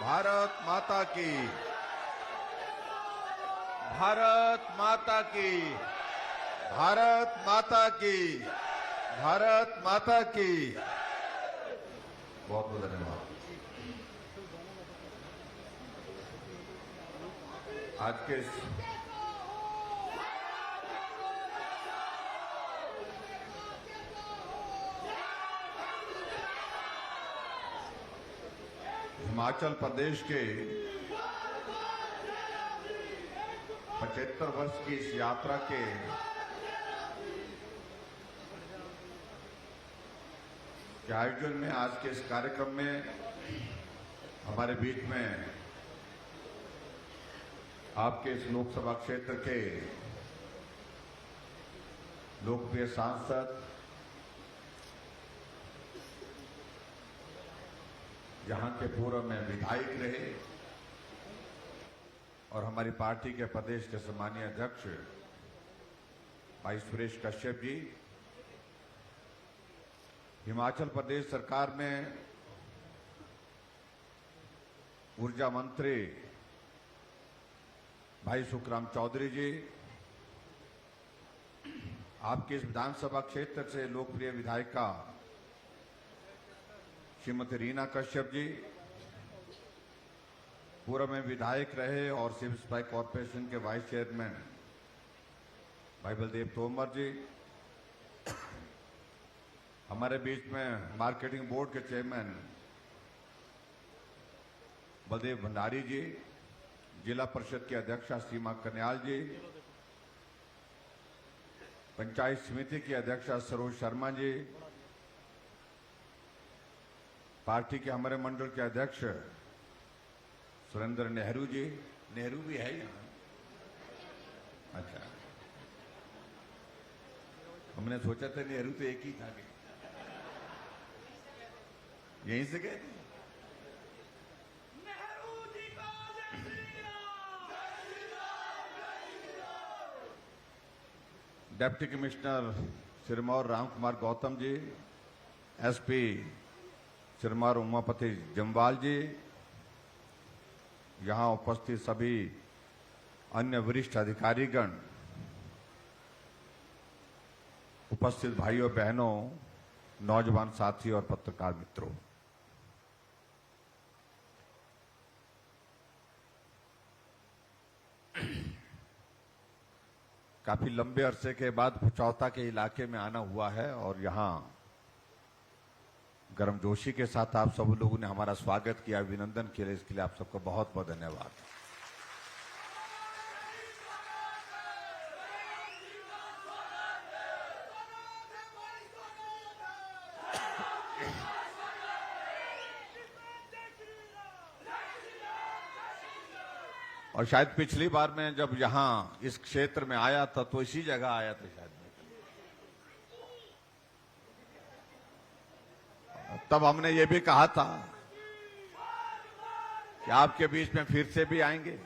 भारत माता की, भारत माता की, भारत माता की, भारत माता की। बहुत बहुत धन्यवाद। आज के हिमाचल प्रदेश के 75 वर्ष की इस यात्रा के आयोजन में आज के इस कार्यक्रम में हमारे बीच में आपके इस लोकसभा क्षेत्र के लोकप्रिय सांसद, जहां के पूर्व में विधायक रहे और हमारी पार्टी के प्रदेश के सम्मानीय अध्यक्ष भाई सुरेश कश्यप जी, हिमाचल प्रदेश सरकार में ऊर्जा मंत्री भाई सुखराम चौधरी जी, आपके इस विधानसभा क्षेत्र से लोकप्रिय विधायिका श्रीमती रीना कश्यप जी, पूर्व में विधायक रहे और सिविल सप्लाई कॉरपोरेशन के वाइस चेयरमैन भाई बलदेव तोमर जी, हमारे बीच में मार्केटिंग बोर्ड के चेयरमैन बलदेव भंडारी जी, जिला परिषद की अध्यक्षा सीमा कन्याल जी, पंचायत समिति की अध्यक्षा सरोज शर्मा जी, पार्टी के हमारे मंडल के अध्यक्ष सुरेंद्र नेहरू जी, नेहरू भी है यहाँ, अच्छा, हमने सोचा था नेहरू तो एक ही था, यहीं से गए थे। Deputy commissioner Sirmaur Ram Kumar Gautam ji, SP Sirmaur Umapati Jamwal जी, यहां उपस्थित सभी अन्य वरिष्ठ अधिकारीगण, उपस्थित भाइयों बहनों, नौजवान साथी और पत्रकार मित्रों, काफी लंबे अरसे के बाद पुचौता के इलाके में आना हुआ है और यहां गर्मजोशी के साथ आप सब लोगों ने हमारा स्वागत किया, अभिनंदन किया, इसके लिए आप सबका बहुत बहुत धन्यवाद। और शायद पिछली बार मैं जब यहां इस क्षेत्र में आया था तो इसी जगह आया था शायद, तब हमने ये भी कहा था कि आपके बीच में फिर से भी आएंगे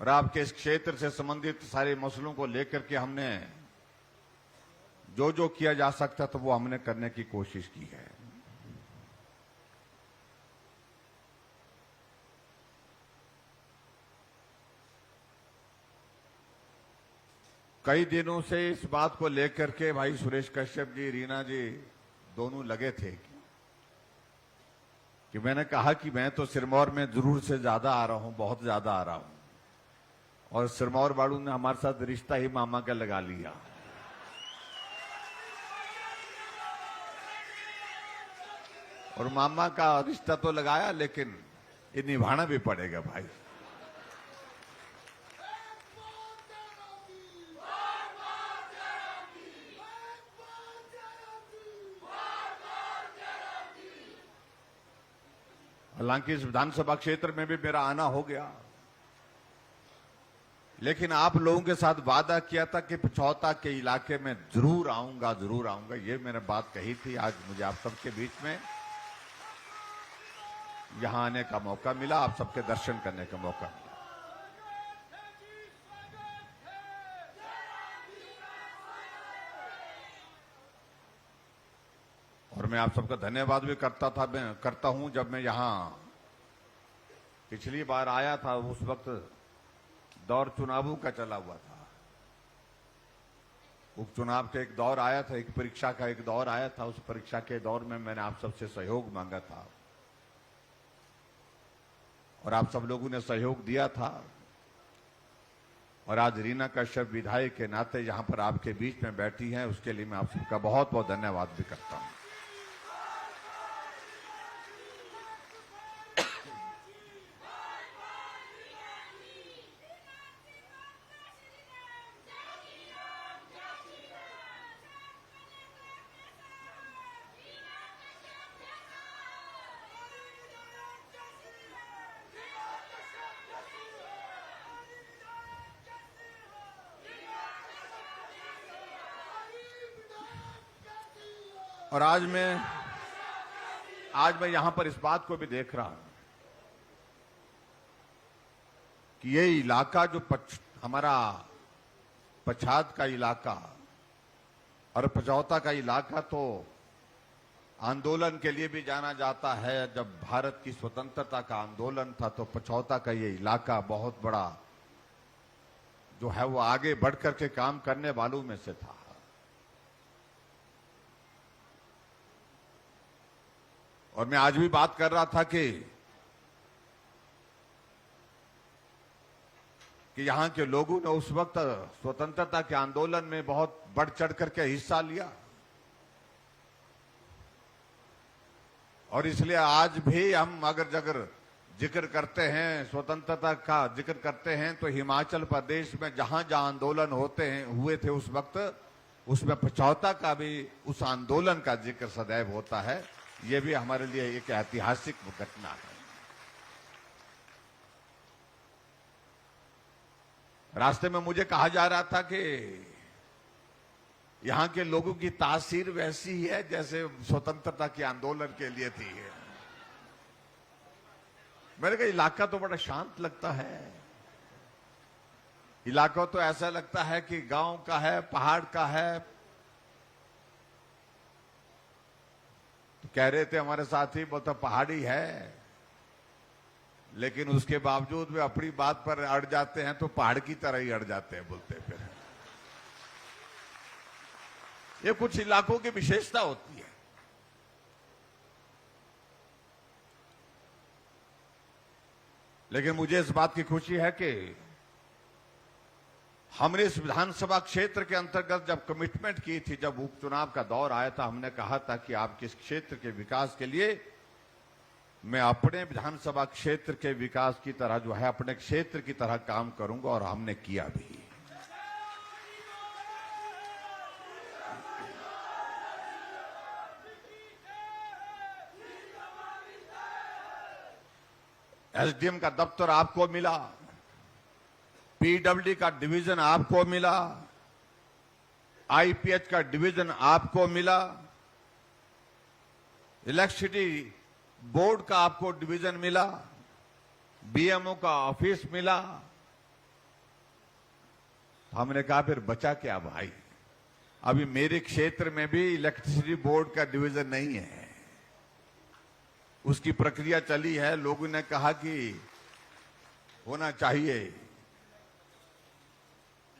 और आपके इस क्षेत्र से संबंधित सारे मसलों को लेकर के हमने जो जो किया जा सकता था वो हमने करने की कोशिश की है। कई दिनों से इस बात को लेकर के भाई सुरेश कश्यप जी, रीना जी दोनों लगे थे कि मैंने कहा कि मैं तो सिरमौर में जरूर से ज्यादा आ रहा हूं, बहुत ज्यादा आ रहा हूं, और सिरमौर वालों ने हमारे साथ रिश्ता ही मामा का लगा लिया। और मामा का रिश्ता तो लगाया लेकिन ये निभाना भी पड़ेगा भाई। हालांकि इस विधानसभा क्षेत्र में भी मेरा आना हो गया, लेकिन आप लोगों के साथ वादा किया था कि पिछौता के इलाके में जरूर आऊंगा, जरूर आऊंगा, ये मैंने बात कही थी। आज मुझे आप सबके बीच में यहां आने का मौका मिला, आप सबके दर्शन करने का मौका मिला। और मैं आप सबका धन्यवाद भी करता हूं। जब मैं यहां पिछली बार आया था उस वक्त दौर चुनावों का चला हुआ था, उपचुनाव का एक दौर आया था, एक परीक्षा का एक दौर आया था। उस परीक्षा के दौर में मैंने आप सबसे सहयोग मांगा था और आप सब लोगों ने सहयोग दिया था। और आज रीना कश्यप विधायक के नाते यहां पर आपके बीच में बैठी हैं, उसके लिए मैं आप सबका बहुत बहुत धन्यवाद भी करता हूं। और आज मैं यहां पर इस बात को भी देख रहा हूं कि ये इलाका जो हमारा पछाद का इलाका और पचौता का इलाका तो आंदोलन के लिए भी जाना जाता है। जब भारत की स्वतंत्रता का आंदोलन था तो पचौता का ये इलाका बहुत बड़ा जो है वो आगे बढ़ करके काम करने वालों में से था। और मैं आज भी बात कर रहा था कि यहां के लोगों ने उस वक्त स्वतंत्रता के आंदोलन में बहुत बढ़ चढ़ करके हिस्सा लिया और इसलिए आज भी हम अगर जिक्र करते हैं, स्वतंत्रता का जिक्र करते हैं, तो हिमाचल प्रदेश में जहां जहां आंदोलन हुए थे उस वक्त उसमें पचौता का भी उस आंदोलन का जिक्र सदैव होता है। ये भी हमारे लिए एक ऐतिहासिक घटना है। रास्ते में मुझे कहा जा रहा था कि यहां के लोगों की तासीर वैसी ही है जैसे स्वतंत्रता के आंदोलन के लिए थी। मैंने कहा इलाका तो बड़ा शांत लगता है, इलाका तो ऐसा लगता है कि गांव का है, पहाड़ का है। तो कह रहे थे हमारे साथी, बोलता पहाड़ी है लेकिन उसके बावजूद वे अपनी बात पर अड़ जाते हैं तो पहाड़ की तरह ही अड़ जाते हैं, बोलते फिर। ये कुछ इलाकों की विशेषता होती है। लेकिन मुझे इस बात की खुशी है कि हमने इस विधानसभा क्षेत्र के अंतर्गत जब कमिटमेंट की थी, जब उपचुनाव का दौर आया था, हमने कहा था कि आपके इस क्षेत्र के विकास के लिए मैं अपने विधानसभा क्षेत्र के विकास की तरह जो है अपने क्षेत्र की तरह काम करूंगा और हमने किया भी। एसडीएम का दफ्तर आपको मिला, पीडब्ल्यूडी का डिवीजन आपको मिला, आईपीएच का डिवीजन आपको मिला, इलेक्ट्रिसिटी बोर्ड का आपको डिवीजन मिला, बीएमओ का ऑफिस मिला। हमने कहा फिर बचा क्या भाई, अभी मेरे क्षेत्र में भी इलेक्ट्रिसिटी बोर्ड का डिवीजन नहीं है, उसकी प्रक्रिया चली है। लोगों ने कहा कि होना चाहिए,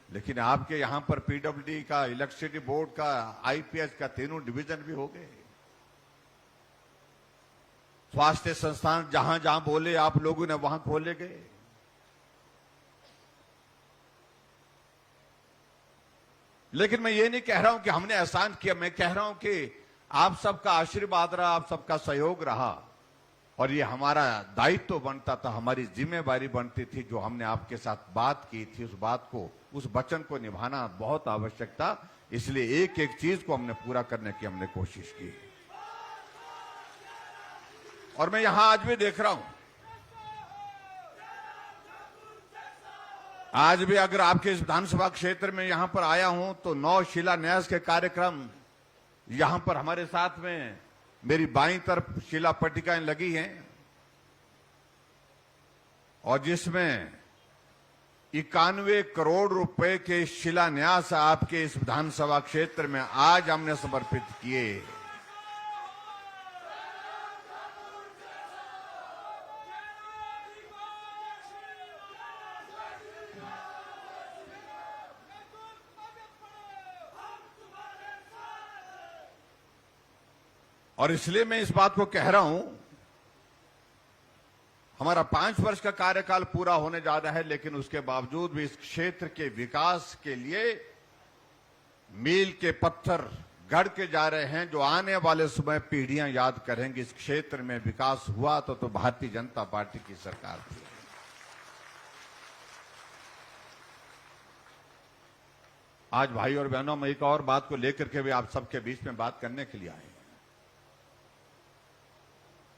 लेकिन आपके यहां पर पीडब्ल्यूडी का, इलेक्ट्रिसिटी बोर्ड का, आईपीएच का तीनों डिवीजन भी हो गए। स्वास्थ्य संस्थान जहां जहां बोले आप लोगों ने वहां खोले गए। लेकिन मैं ये नहीं कह रहा हूं कि हमने एहसान किया, मैं कह रहा हूं कि आप सबका आशीर्वाद रहा, आप सबका सहयोग रहा और ये हमारा दायित्व बनता था, हमारी जिम्मेवारी बनती थी। जो हमने आपके साथ बात की थी उस बात को, उस वचन को निभाना बहुत आवश्यक था। इसलिए एक एक चीज को हमने पूरा करने की हमने कोशिश की। और मैं यहां आज भी देख रहा हूं, आज भी अगर आपके इस विधानसभा क्षेत्र में यहां पर आया हूं तो 9 शिलान्यास के कार्यक्रम यहां पर हमारे साथ में मेरी बाईं तरफ शिला पट्टिकाएं लगी हैं और जिसमें 91 करोड़ रुपए के शिलान्यास आपके इस विधानसभा क्षेत्र में आज हमने समर्पित किए। और इसलिए मैं इस बात को कह रहा हूं, हमारा 5 वर्ष का कार्यकाल पूरा होने जा रहा है, लेकिन उसके बावजूद भी इस क्षेत्र के विकास के लिए मील के पत्थर गढ़ के जा रहे हैं, जो आने वाले समय पीढ़ियां याद करेंगी। इस क्षेत्र में विकास हुआ तो भारतीय जनता पार्टी की सरकार थी। आज भाई और बहनों, मैं एक और बात को लेकर के भी आप सबके बीच में बात करने के लिए आए हैं।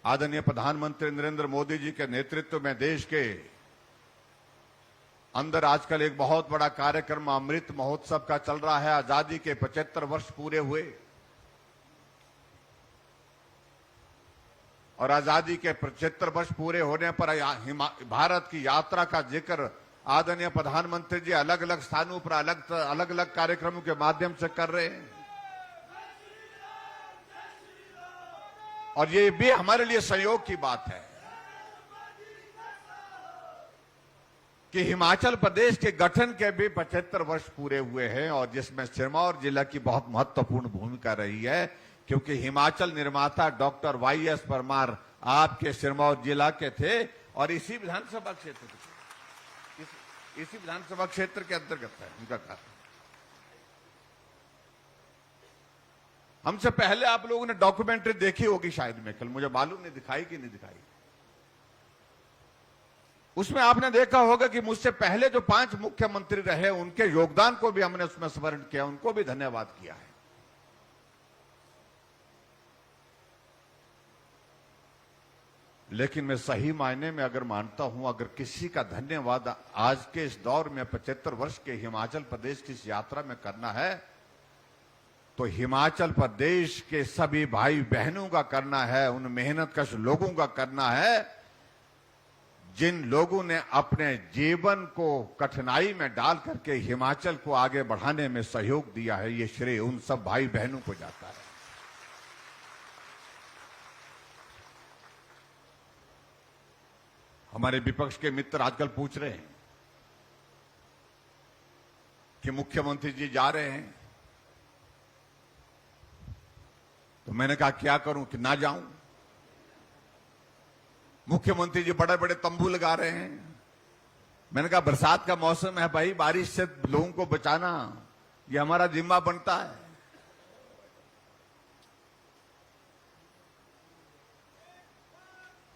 आदरणीय प्रधानमंत्री नरेंद्र मोदी जी के नेतृत्व में देश के अंदर आजकल एक बहुत बड़ा कार्यक्रम अमृत महोत्सव का चल रहा है। आजादी के 75 वर्ष पूरे हुए और आजादी के 75 वर्ष पूरे होने पर भारत की यात्रा का जिक्र आदरणीय प्रधानमंत्री जी अलग अलग स्थानों पर अलग अलग कार्यक्रमों के माध्यम से कर रहे हैं। और ये भी हमारे लिए संयोग की बात है कि हिमाचल प्रदेश के गठन के भी 75 वर्ष पूरे हुए हैं, और जिसमें सिरमौर जिला की बहुत महत्वपूर्ण भूमिका रही है, क्योंकि हिमाचल निर्माता डॉक्टर वाईएस परमार आपके सिरमौर जिला के थे और इसी विधानसभा क्षेत्र के अंतर्गत है उनका कार्य। हमसे पहले आप लोगों ने डॉक्यूमेंट्री देखी होगी शायद, में कल मुझे मालूम नहीं दिखाई कि नहीं दिखाई। उसमें आपने देखा होगा कि मुझसे पहले जो 5 मुख्यमंत्री रहे उनके योगदान को भी हमने उसमें स्मरण किया, उनको भी धन्यवाद किया है। लेकिन मैं सही मायने में अगर मानता हूं, अगर किसी का धन्यवाद आज के इस दौर में 75 वर्ष के हिमाचल प्रदेश की इस यात्रा में करना है, तो हिमाचल प्रदेश के सभी भाई बहनों का करना है, उन मेहनतकश लोगों का करना है जिन लोगों ने अपने जीवन को कठिनाई में डाल करके हिमाचल को आगे बढ़ाने में सहयोग दिया है। ये श्रेय उन सब भाई बहनों को जाता है। हमारे विपक्ष के मित्र आजकल पूछ रहे हैं कि मुख्यमंत्री जी जा रहे हैं, तो मैंने कहा क्या करूं कि ना जाऊं। मुख्यमंत्री जी बड़े बड़े तंबू लगा रहे हैं। मैंने कहा बरसात का मौसम है भाई, बारिश से लोगों को बचाना ये हमारा जिम्मा बनता है।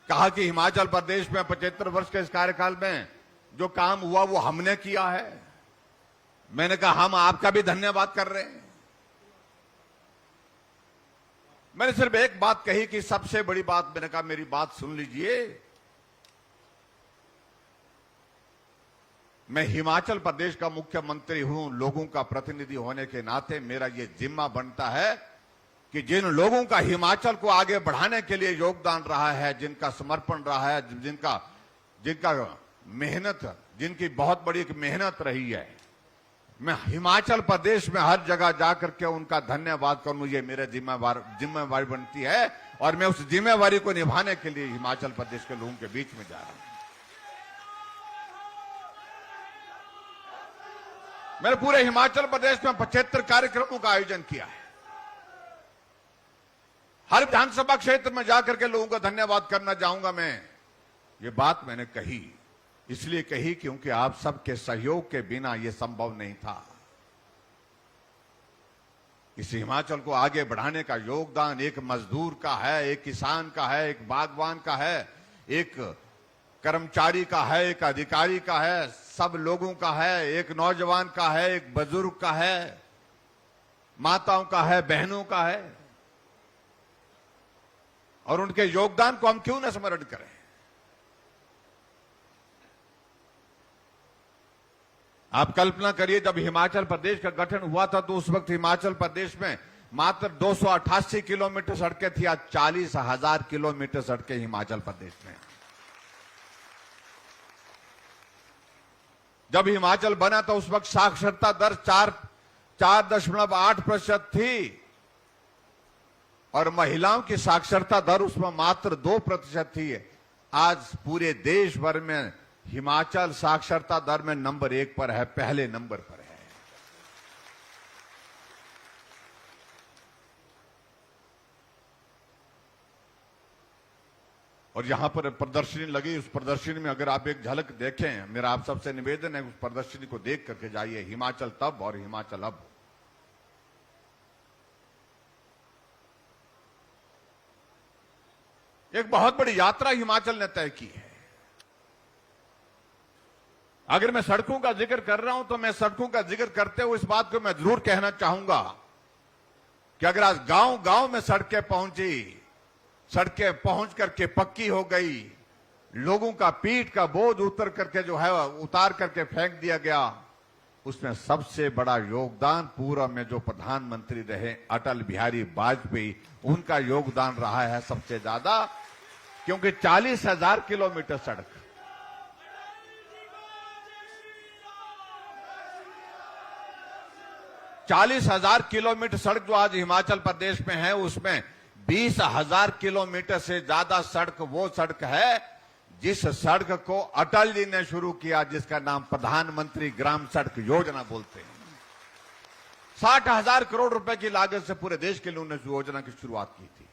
कहा कि हिमाचल प्रदेश में 75 वर्ष के इस कार्यकाल में जो काम हुआ वो हमने किया है। मैंने कहा हम आपका भी धन्यवाद कर रहे हैं। मैंने सिर्फ एक बात कही कि सबसे बड़ी बात, मैंने कहा मेरी बात सुन लीजिए, मैं हिमाचल प्रदेश का मुख्यमंत्री हूं, लोगों का प्रतिनिधि होने के नाते मेरा यह जिम्मा बनता है कि जिन लोगों का हिमाचल को आगे बढ़ाने के लिए योगदान रहा है, जिनका समर्पण रहा है, जिनका मेहनत, जिनकी बहुत बड़ी एक मेहनत रही है, मैं हिमाचल प्रदेश में हर जगह जाकर के उनका धन्यवाद करूं, ये मेरा जिम्मेवारी बनती है। और मैं उस जिम्मेवारी को निभाने के लिए हिमाचल प्रदेश के लोगों के बीच में जा रहा हूं। मैंने पूरे हिमाचल प्रदेश में 75 कार्यक्रमों का आयोजन किया है। हर विधानसभा क्षेत्र में जाकर के लोगों का धन्यवाद करना चाहूंगा मैं। ये बात मैंने कही, इसलिए कही क्योंकि आप सबके सहयोग के बिना यह संभव नहीं था। इस हिमाचल को आगे बढ़ाने का योगदान एक मजदूर का है, एक किसान का है, एक बागवान का है, एक कर्मचारी का है, एक अधिकारी का है, सब लोगों का है, एक नौजवान का है, एक बुजुर्ग का है, माताओं का है, बहनों का है। और उनके योगदान को हम क्यों न स्मरण करें। आप कल्पना करिए, जब हिमाचल प्रदेश का गठन हुआ था तो उस वक्त हिमाचल प्रदेश में मात्र 288 किलोमीटर सड़कें थी। आज 40,000 किलोमीटर सड़कें हिमाचल प्रदेश में। जब हिमाचल बना तो उस वक्त साक्षरता दर 4.8% थी और महिलाओं की साक्षरता दर उसमें मात्र 2% थी। आज पूरे देश भर में हिमाचल साक्षरता दर में नंबर 1 पर है, पहले नंबर पर है। और यहां पर प्रदर्शनी लगी, उस प्रदर्शनी में अगर आप एक झलक देखें, मेरा आप सबसे निवेदन है उस प्रदर्शनी को देख करके जाइए। हिमाचल तब और हिमाचल अब। एक बहुत बड़ी यात्रा हिमाचल ने तय की है। अगर मैं सड़कों का जिक्र कर रहा हूं तो मैं सड़कों का जिक्र करते हुए इस बात को मैं जरूर कहना चाहूंगा कि अगर आज गांव गांव में सड़कें पहुंची, सड़कें पहुंच करके पक्की हो गई, लोगों का पीठ का बोझ उतार करके फेंक दिया गया, उसमें सबसे बड़ा योगदान पूर्व में जो प्रधानमंत्री रहे अटल बिहारी वाजपेयी, उनका योगदान रहा है सबसे ज्यादा। क्योंकि 40,000 किलोमीटर सड़क, चालीस 40,000 किलोमीटर सड़क जो आज हिमाचल प्रदेश में है, उसमें 20,000 किलोमीटर से ज्यादा सड़क वो सड़क है जिस सड़क को अटल जी ने शुरू किया, जिसका नाम प्रधानमंत्री ग्राम सड़क योजना बोलते हैं। 60,000 करोड़ रुपए की लागत से पूरे देश के लिए उन्होंने योजना की शुरुआत की थी।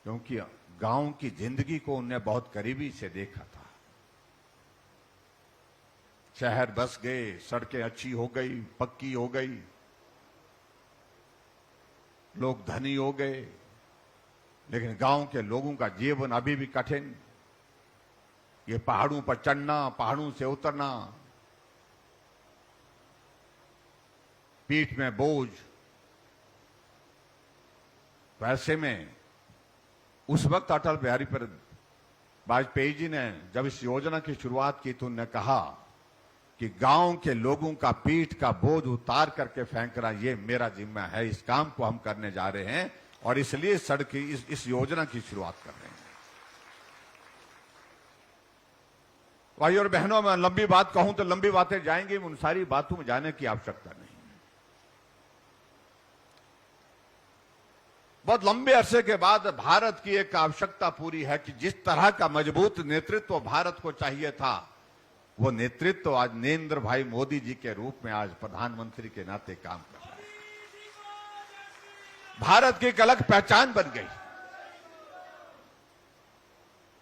क्योंकि गांव की जिंदगी को उन्होंने बहुत करीबी से देखा था। शहर बस गए, सड़कें अच्छी हो गई, पक्की हो गई, लोग धनी हो गए, लेकिन गांव के लोगों का जीवन अभी भी कठिन। ये पहाड़ों पर चढ़ना, पहाड़ों से उतरना, पीठ में बोझ। वैसे में उस वक्त अटल बिहारी वाजपेयी जी ने जब इस योजना की शुरुआत की तो उन्होंने कहा कि गांव के लोगों का पीठ का बोझ उतार करके फेंकना ये मेरा जिम्मा है। इस काम को हम करने जा रहे हैं और इसलिए सड़क की इस योजना की शुरुआत कर रहे हैं। भाई और बहनों, मैं लंबी बात कहूं तो लंबी बातें जाएंगी, उन सारी बातों में जाने की आवश्यकता नहीं। बहुत लंबे अरसे के बाद भारत की एक आवश्यकता पूरी है कि जिस तरह का मजबूत नेतृत्व भारत को चाहिए था, वो नेतृत्व आज नरेंद्र भाई मोदी जी के रूप में आज प्रधानमंत्री के नाते काम कर रहा है। भारत की एक अलग पहचान बन गई।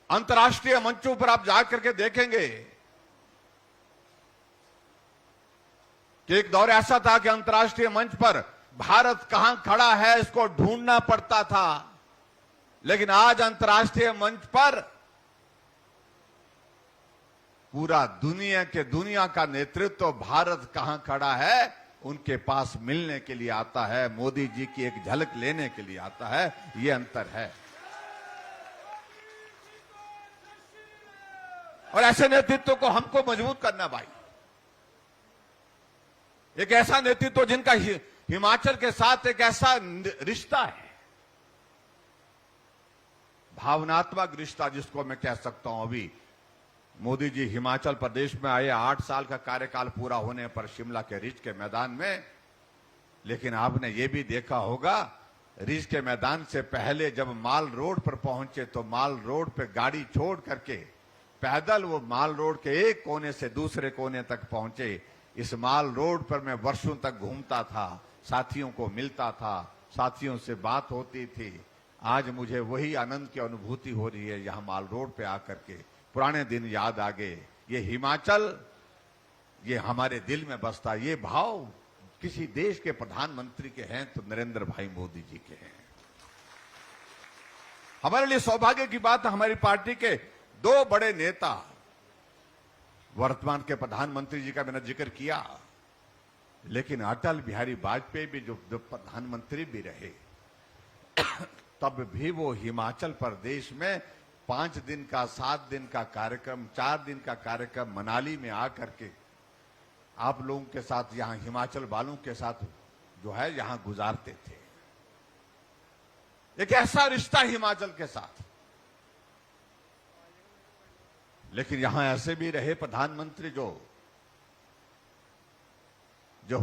अंतर्राष्ट्रीय मंचों पर आप जाकर के देखेंगे कि एक दौर ऐसा था कि अंतर्राष्ट्रीय मंच पर भारत कहां खड़ा है इसको ढूंढना पड़ता था, लेकिन आज अंतर्राष्ट्रीय मंच पर पूरा दुनिया का नेतृत्व भारत कहां खड़ा है उनके पास मिलने के लिए आता है, मोदी जी की एक झलक लेने के लिए आता है। ये अंतर है। और ऐसे नेतृत्व को हमको मजबूत करना भाई। एक ऐसा नेतृत्व जिनका हिमाचल के साथ एक ऐसा रिश्ता है, भावनात्मक रिश्ता जिसको मैं कह सकता हूं। अभी मोदी जी हिमाचल प्रदेश में आए, 8 साल का कार्यकाल पूरा होने पर शिमला के रिज के मैदान में, लेकिन आपने ये भी देखा होगा रिज के मैदान से पहले जब माल रोड पर पहुंचे तो माल रोड पे गाड़ी छोड़ करके पैदल वो माल रोड के एक कोने से दूसरे कोने तक पहुंचे। इस माल रोड पर मैं वर्षों तक घूमता था, साथियों को मिलता था, साथियों से बात होती थी। आज मुझे वही आनंद की अनुभूति हो रही है यहां माल रोड पे आकर के। पुराने दिन याद आ गए। ये हिमाचल, ये हमारे दिल में बसता। ये भाव किसी देश के प्रधानमंत्री के हैं तो नरेंद्र भाई मोदी जी के हैं। हमारे लिए सौभाग्य की बात है, हमारी पार्टी के 2 बड़े नेता, वर्तमान के प्रधानमंत्री जी का मैंने जिक्र किया, लेकिन अटल बिहारी वाजपेयी भी जो प्रधानमंत्री भी रहे, तब भी वो हिमाचल प्रदेश में 5 दिन का, 7 दिन का कार्यक्रम, 4 दिन का कार्यक्रम मनाली में आकर के आप लोगों के साथ, यहां हिमाचल वालों के साथ जो है यहां गुजारते थे। एक ऐसा रिश्ता हिमाचल के साथ। लेकिन यहां ऐसे भी रहे प्रधानमंत्री जो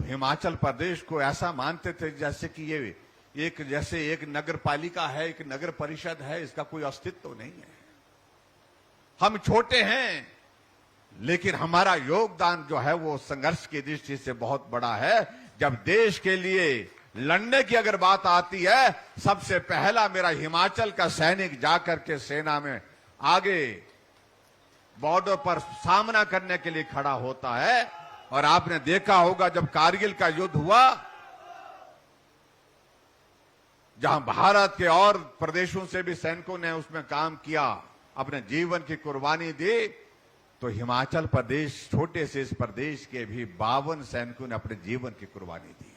हिमाचल प्रदेश को ऐसा मानते थे जैसे कि ये एक नगर पालिका है, एक नगर परिषद है, इसका कोई अस्तित्व तो नहीं है। हम छोटे हैं लेकिन हमारा योगदान जो है वो संघर्ष की दृष्टि से बहुत बड़ा है। जब देश के लिए लड़ने की अगर बात आती है, सबसे पहला मेरा हिमाचल का सैनिक जाकर के सेना में आगे बॉर्डर पर सामना करने के लिए खड़ा होता है। और आपने देखा होगा जब कारगिल का युद्ध हुआ, जहां भारत के और प्रदेशों से भी सैनिकों ने उसमें काम किया, अपने जीवन की कुर्बानी दी, तो हिमाचल प्रदेश, छोटे से इस प्रदेश के भी 52 सैनिकों ने अपने जीवन की कुर्बानी दी।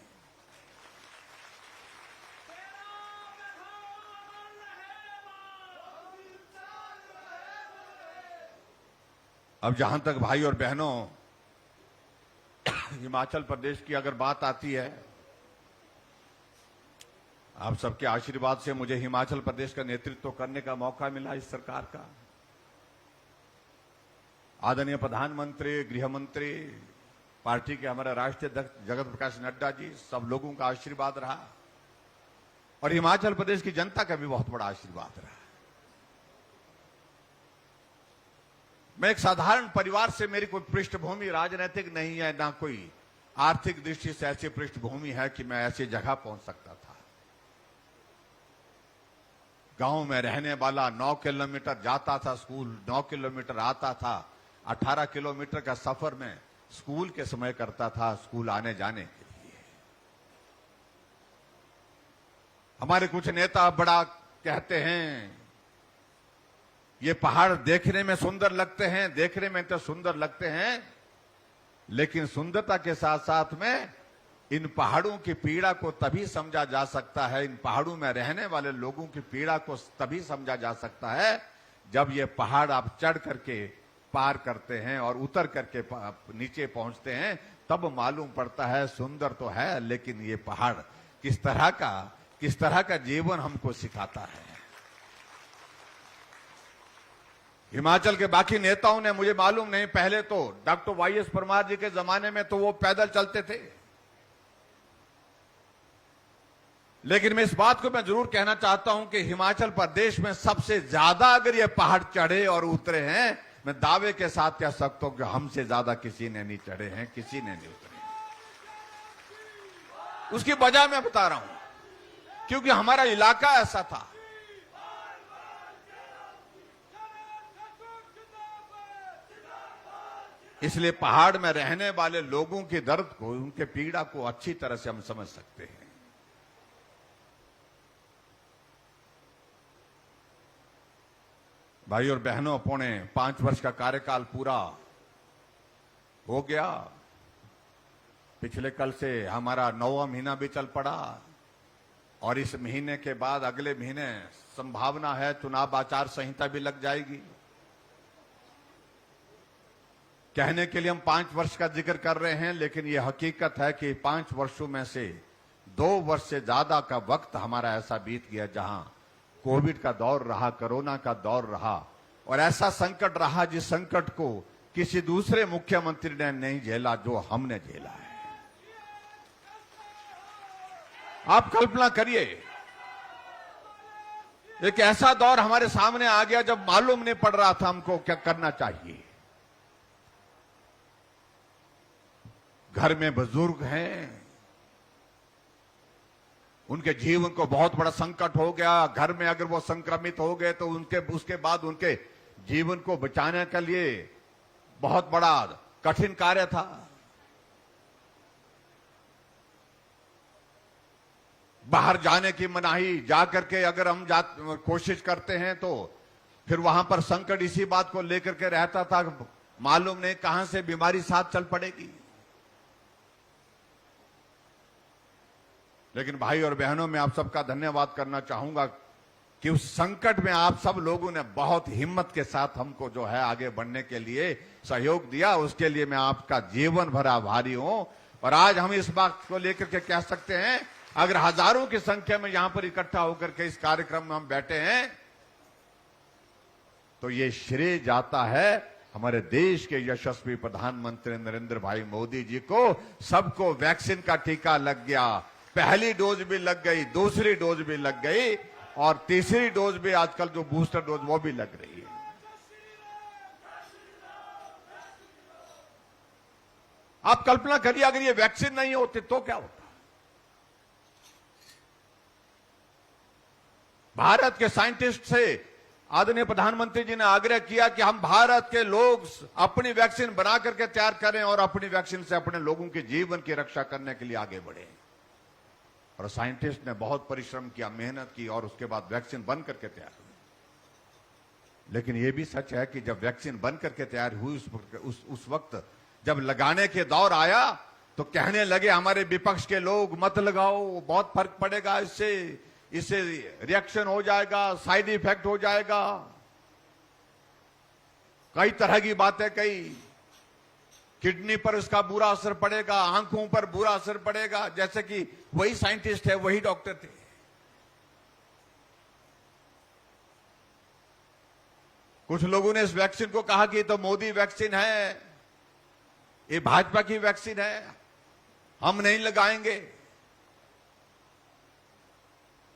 अब जहां तक भाई और बहनों हिमाचल प्रदेश की अगर बात आती है, आप सबके आशीर्वाद से मुझे हिमाचल प्रदेश का नेतृत्व करने का मौका मिला इस सरकार का। आदरणीय प्रधानमंत्री, गृह मंत्री, पार्टी के हमारे राष्ट्रीय अध्यक्ष जगत प्रकाश नड्डा जी, सब लोगों का आशीर्वाद रहा और हिमाचल प्रदेश की जनता का भी बहुत बड़ा आशीर्वाद रहा। मैं एक साधारण परिवार से, मेरी कोई पृष्ठभूमि राजनीतिक नहीं है, ना कोई आर्थिक दृष्टि से ऐसी पृष्ठभूमि है कि मैं ऐसी जगह पहुंच सकता था। गांव में रहने वाला, 9 किलोमीटर जाता था स्कूल, 9 किलोमीटर आता था, 18 किलोमीटर का सफर में स्कूल के समय करता था, स्कूल आने जाने के लिए। हमारे कुछ नेता बड़ा कहते हैं ये पहाड़ देखने में सुंदर लगते हैं, देखने में तो सुंदर लगते हैं, लेकिन सुंदरता के साथ साथ में इन पहाड़ों की पीड़ा को तभी समझा जा सकता है, इन पहाड़ों में रहने वाले लोगों की पीड़ा को तभी समझा जा सकता है जब ये पहाड़ आप चढ़ करके पार करते हैं और उतर करके नीचे पहुंचते हैं, तब मालूम पड़ता है सुंदर तो है, लेकिन ये पहाड़ किस तरह का जीवन हमको सिखाता है। हिमाचल के बाकी नेताओं ने, मुझे मालूम नहीं, पहले तो डॉक्टर वाईएस परमार जी के जमाने में तो वो पैदल चलते थे, लेकिन मैं इस बात को मैं जरूर कहना चाहता हूं कि हिमाचल प्रदेश में सबसे ज्यादा अगर ये पहाड़ चढ़े और उतरे हैं, मैं दावे के साथ कह सकता हूं कि हमसे ज्यादा किसी ने नहीं चढ़े हैं, किसी ने नहीं उतरे। उसकी वजह मैं बता रहा हूं, क्योंकि हमारा इलाका ऐसा था। इसलिए पहाड़ में रहने वाले लोगों के दर्द को, उनके पीड़ा को अच्छी तरह से हम समझ सकते हैं। भाई और बहनों, 5.25 वर्ष का कार्यकाल पूरा हो गया। पिछले कल से हमारा 9वां महीना भी चल पड़ा और इस महीने के बाद अगले महीने संभावना है चुनाव आचार संहिता भी लग जाएगी। कहने के लिए हम 5 वर्ष का जिक्र कर रहे हैं, लेकिन यह हकीकत है कि 5 वर्षों में से 2 वर्ष से ज्यादा का वक्त हमारा ऐसा बीत गया जहां कोविड का दौर रहा, कोरोना का दौर रहा और ऐसा संकट रहा जिस संकट को किसी दूसरे मुख्यमंत्री ने नहीं झेला जो हमने झेला है। आप कल्पना करिए, एक ऐसा दौर हमारे सामने आ गया जब मालूम नहीं पड़ रहा था हमको क्या करना चाहिए। घर में बुजुर्ग हैं, उनके जीवन को बहुत बड़ा संकट हो गया। घर में अगर वो संक्रमित हो गए तो उसके बाद उनके जीवन को बचाने के लिए बहुत बड़ा कठिन कार्य था। बाहर जाने की मनाही, जाकर के अगर हम कोशिश करते हैं तो फिर वहां पर संकट इसी बात को लेकर के रहता था, मालूम नहीं कहां से बीमारी साथ चल पड़ेगी। लेकिन भाई और बहनों, मैं आप सबका धन्यवाद करना चाहूंगा कि उस संकट में आप सब लोगों ने बहुत हिम्मत के साथ हमको जो है आगे बढ़ने के लिए सहयोग दिया। उसके लिए मैं आपका जीवन भर आभारी हूं। और आज हम इस बात को लेकर के कह सकते हैं, अगर हजारों की संख्या में यहां पर इकट्ठा होकर के इस कार्यक्रम में हम बैठे हैं तो ये श्रेय जाता है हमारे देश के यशस्वी प्रधानमंत्री नरेंद्र भाई मोदी जी को। सबको वैक्सीन का टीका लग गया, पहली डोज भी लग गई, दूसरी डोज भी लग गई और तीसरी डोज भी आजकल जो बूस्टर डोज वो भी लग रही है। आप कल्पना करिए, अगर ये वैक्सीन नहीं होती तो क्या होता। भारत के साइंटिस्ट से आदरणीय प्रधानमंत्री जी ने आग्रह किया कि हम भारत के लोग अपनी वैक्सीन बना करके तैयार करें और अपनी वैक्सीन से अपने लोगों के जीवन की रक्षा करने के लिए आगे बढ़े। और साइंटिस्ट ने बहुत परिश्रम किया, मेहनत की और उसके बाद वैक्सीन बन करके तैयार हुई। लेकिन यह भी सच है कि जब वैक्सीन बन करके तैयार हुई उस वक्त जब लगाने के दौर आया तो कहने लगे हमारे विपक्ष के लोग, मत लगाओ, बहुत फर्क पड़ेगा, इससे रिएक्शन हो जाएगा, साइड इफेक्ट हो जाएगा, कई तरह की बातें कही। किडनी पर इसका बुरा असर पड़ेगा, आंखों पर बुरा असर पड़ेगा, जैसे कि वही साइंटिस्ट है, वही डॉक्टर थे। कुछ लोगों ने इस वैक्सीन को कहा कि तो मोदी वैक्सीन है, ये भाजपा की वैक्सीन है, हम नहीं लगाएंगे।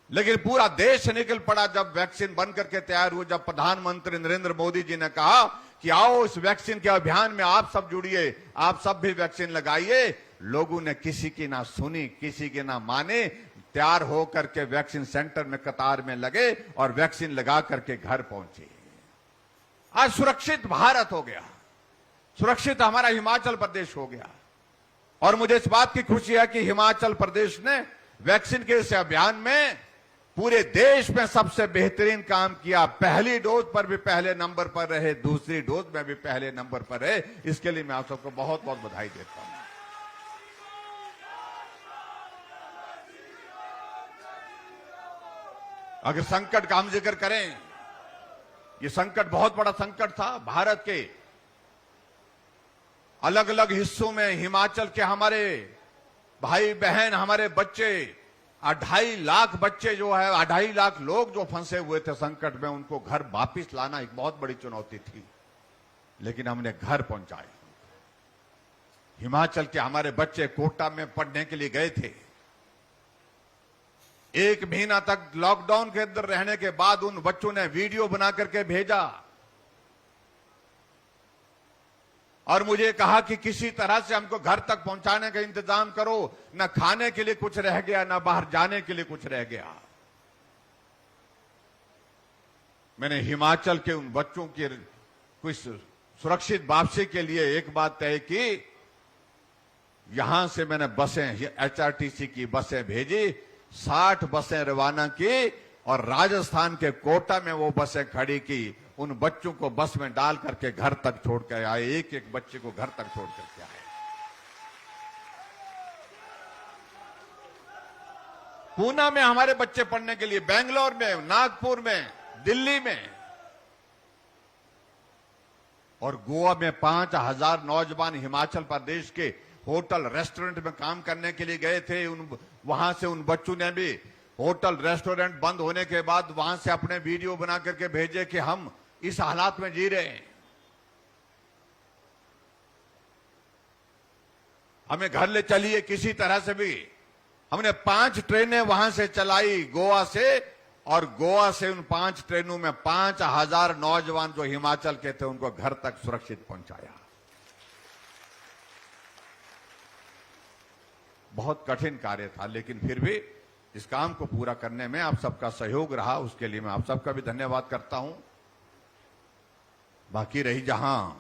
लेकिन पूरा देश निकल पड़ा जब वैक्सीन बन करके तैयार हुई, जब प्रधानमंत्री नरेंद्र मोदी जी ने कहा कि आओ इस वैक्सीन के अभियान में आप सब जुड़िए, आप सब भी वैक्सीन लगाइए। लोगों ने किसी की ना सुनी, किसी की ना माने, तैयार होकर के वैक्सीन सेंटर में कतार में लगे और वैक्सीन लगा करके घर पहुंचे। आज सुरक्षित भारत हो गया, सुरक्षित हमारा हिमाचल प्रदेश हो गया। और मुझे इस बात की खुशी है कि हिमाचल प्रदेश ने वैक्सीन के इस अभियान में पूरे देश में सबसे बेहतरीन काम किया। पहली डोज पर भी पहले नंबर पर रहे, दूसरी डोज में भी पहले नंबर पर रहे। इसके लिए मैं आप सबको बहुत बहुत बधाई देता हूं। अगर संकट का हम जिक्र करें, ये संकट बहुत बड़ा संकट था। भारत के अलग अलग हिस्सों में हिमाचल के हमारे भाई बहन, हमारे बच्चे, 2.5 लाख बच्चे जो है, 2.5 लाख लोग जो फंसे हुए थे संकट में, उनको घर वापिस लाना एक बहुत बड़ी चुनौती थी। लेकिन हमने घर पहुंचाए। हिमाचल के हमारे बच्चे कोटा में पढ़ने के लिए गए थे। 1 महीना तक लॉकडाउन के अंदर रहने के बाद उन बच्चों ने वीडियो बना करके भेजा और मुझे कहा कि किसी तरह से हमको घर तक पहुंचाने का इंतजाम करो। न खाने के लिए कुछ रह गया, न बाहर जाने के लिए कुछ रह गया। मैंने हिमाचल के उन बच्चों की कुछ सुरक्षित वापसी के लिए एक बात तय की। यहां से मैंने बसें, HRTC की बसें भेजी, 60 बसें रवाना की और राजस्थान के कोटा में वो बसें खड़ी की। उन बच्चों को बस में डाल करके घर तक छोड़ कर आए, एक एक बच्चे को घर तक छोड़ करके आए। पूना में हमारे बच्चे पढ़ने के लिए, बेंगलोर में, नागपुर में, दिल्ली में और गोवा में 5000 नौजवान हिमाचल प्रदेश के होटल रेस्टोरेंट में काम करने के लिए गए थे। वहां से उन बच्चों ने भी होटल रेस्टोरेंट बंद होने के बाद वहां से अपने वीडियो बना करके भेजे कि हम इस हालात में जी रहे हैं, हमें घर ले चलिए किसी तरह से भी। हमने 5 ट्रेनें वहां से चलाई गोवा से, और गोवा से उन 5 ट्रेनों में 5000 नौजवान जो हिमाचल के थे उनको घर तक सुरक्षित पहुंचाया। बहुत कठिन कार्य था, लेकिन फिर भी इस काम को पूरा करने में आप सबका सहयोग रहा, उसके लिए मैं आप सबका भी धन्यवाद करता हूं। बाकी रही जहां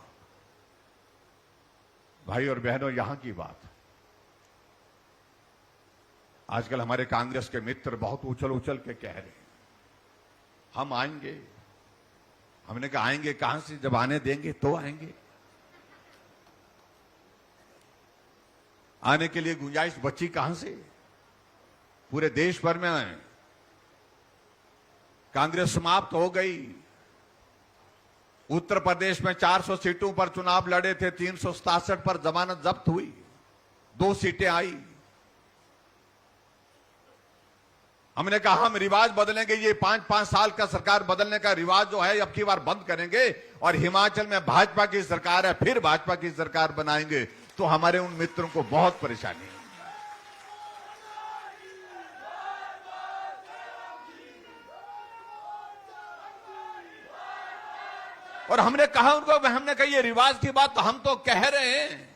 भाई और बहनों यहां की बात, आजकल हमारे कांग्रेस के मित्र बहुत उछल उछल के कह रहे हैं हम आएंगे। हमने कहा आएंगे कहां से, जब आने देंगे तो आएंगे। आने के लिए गुंजाइश बची कहां से? पूरे देश भर में कांग्रेस समाप्त हो गई। उत्तर प्रदेश में 400 सीटों पर चुनाव लड़े थे, 367 पर जमानत जब्त हुई, 2 सीटें आई। हमने कहा हम रिवाज बदलेंगे, ये 5-5 साल का सरकार बदलने का रिवाज जो है अब की बार बंद करेंगे और हिमाचल में भाजपा की सरकार है, फिर भाजपा की सरकार बनाएंगे। तो हमारे उन मित्रों को बहुत परेशानी है। और हमने कहा उनको, हमने कहा ये रिवाज की बात तो हम तो कह रहे हैं,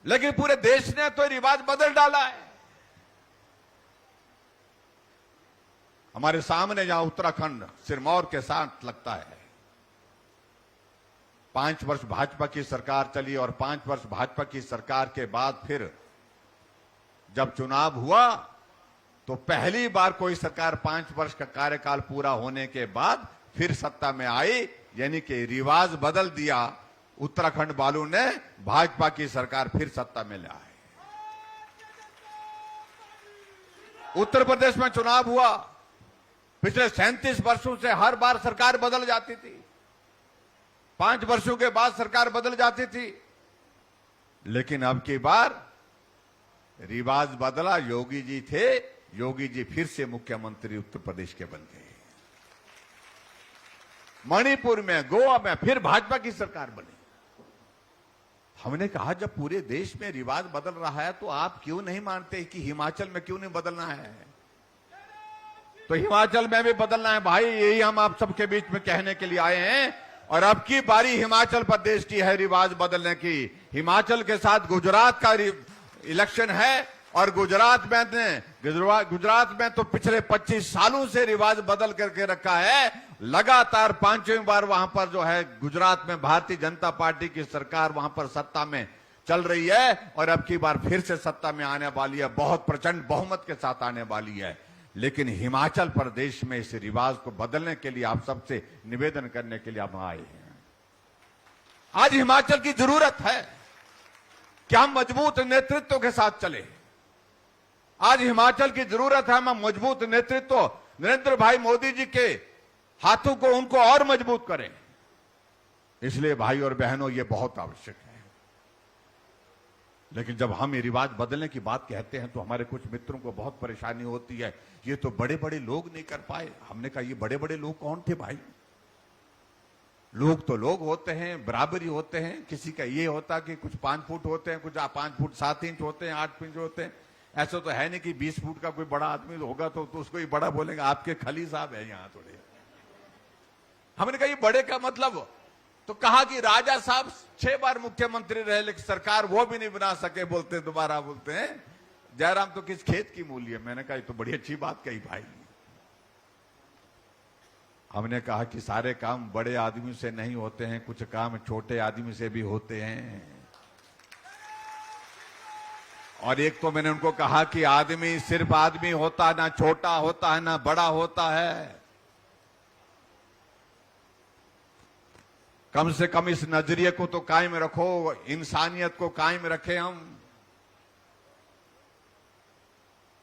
लेकिन पूरे देश ने तो रिवाज बदल डाला है। हमारे सामने जहां उत्तराखंड सिरमौर के साथ लगता है, 5 वर्ष भाजपा की सरकार चली और 5 वर्ष भाजपा की सरकार के बाद फिर जब चुनाव हुआ तो पहली बार कोई सरकार 5 वर्ष का कार्यकाल पूरा होने के बाद फिर सत्ता में आई, यानी कि रिवाज बदल दिया। उत्तराखंड वालों ने भाजपा की सरकार फिर सत्ता में लाए। उत्तर प्रदेश में चुनाव हुआ, पिछले 37 वर्षों से हर बार सरकार बदल जाती थी, 5 वर्षों के बाद सरकार बदल जाती थी, लेकिन अब की बार रिवाज बदला। योगी जी थे, योगी जी फिर से मुख्यमंत्री उत्तर प्रदेश के बन गए। मणिपुर में, गोवा में फिर भाजपा की सरकार बनी। हमने कहा जब पूरे देश में रिवाज बदल रहा है तो आप क्यों नहीं मानते कि हिमाचल में क्यों नहीं बदलना है? तो हिमाचल में भी बदलना है भाई, यही हम आप सबके बीच में कहने के लिए आए हैं। और अब की बारी हिमाचल प्रदेश की है रिवाज बदलने की। हिमाचल के साथ गुजरात का इलेक्शन है और गुजरात में तो पिछले 25 सालों से रिवाज बदल करके रखा है। लगातार 5वीं बार वहां पर जो है गुजरात में भारतीय जनता पार्टी की सरकार वहां पर सत्ता में चल रही है और अब की बार फिर से सत्ता में आने वाली है, बहुत प्रचंड बहुमत के साथ आने वाली है। लेकिन हिमाचल प्रदेश में इस रिवाज को बदलने के लिए आप सबसे निवेदन करने के लिए हम आए हैं। आज हिमाचल की जरूरत है कि हम मजबूत नेतृत्व के साथ चले। आज हिमाचल की जरूरत है हम मजबूत नेतृत्व नरेंद्र भाई मोदी जी के हाथों को उनको और मजबूत करें। इसलिए भाई और बहनों ये बहुत आवश्यक है। लेकिन जब हम ये रिवाज बदलने की बात कहते हैं तो हमारे कुछ मित्रों को बहुत परेशानी होती है, ये तो बड़े बड़े लोग नहीं कर पाए। हमने कहा ये बड़े बड़े लोग कौन थे भाई? लोग तो लोग होते हैं, बराबरी होते हैं। किसी का ये होता कि कुछ 5 फुट होते हैं, कुछ 5 फुट 7 इंच होते हैं, 8 इंच होते हैं। ऐसा तो है नहीं कि 20 फुट का कोई बड़ा आदमी होगा तो उसको ही बड़ा बोलेंगे। आपके खली साहब है यहाँ थोड़े। हमने कहा ये बड़े का मतलब, तो कहा कि राजा साहब 6 बार मुख्यमंत्री रहे लेकिन सरकार वो भी नहीं बना सके, बोलते दोबारा बोलते हैं जयराम तो किस खेत की मूली है। मैंने कहा ये तो बड़ी अच्छी बात कही भाई। हमने कहा कि सारे काम बड़े आदमी से नहीं होते हैं, कुछ काम छोटे आदमी से भी होते हैं। और एक तो मैंने उनको कहा कि आदमी सिर्फ आदमी होता, ना छोटा होता है ना बड़ा होता है। कम से कम इस नजरिए को तो कायम रखो, इंसानियत को कायम रखें। हम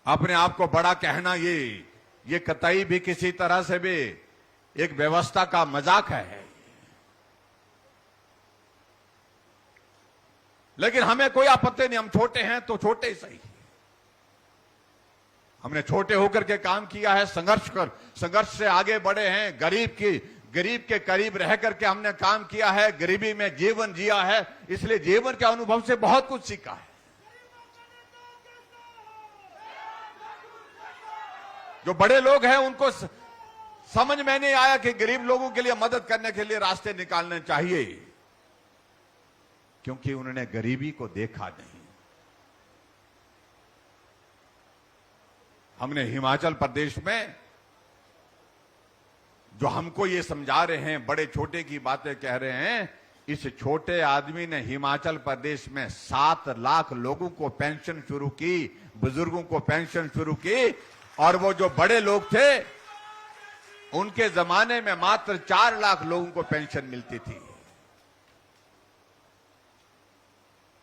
अपने आप को बड़ा कहना ये कतई भी किसी तरह से भी एक व्यवस्था का मजाक है। लेकिन हमें कोई आपत्ति नहीं, हम छोटे हैं तो छोटे ही सही। हमने छोटे होकर के काम किया है, संघर्ष से आगे बढ़े हैं, गरीब के करीब रह करके हमने काम किया है, गरीबी में जीवन जिया है, इसलिए जीवन के अनुभव से बहुत कुछ सीखा है। जो बड़े लोग हैं उनको समझ में नहीं आया कि गरीब लोगों के लिए मदद करने के लिए रास्ते निकालने चाहिए, क्योंकि उन्होंने गरीबी को देखा नहीं। हमने हिमाचल प्रदेश में जो हमको ये समझा रहे हैं, बड़े छोटे की बातें कह रहे हैं, इस छोटे आदमी ने हिमाचल प्रदेश में 7 लाख लोगों को पेंशन शुरू की, बुजुर्गों को पेंशन शुरू की। और वो जो बड़े लोग थे उनके जमाने में मात्र 4 लाख लोगों को पेंशन मिलती थी।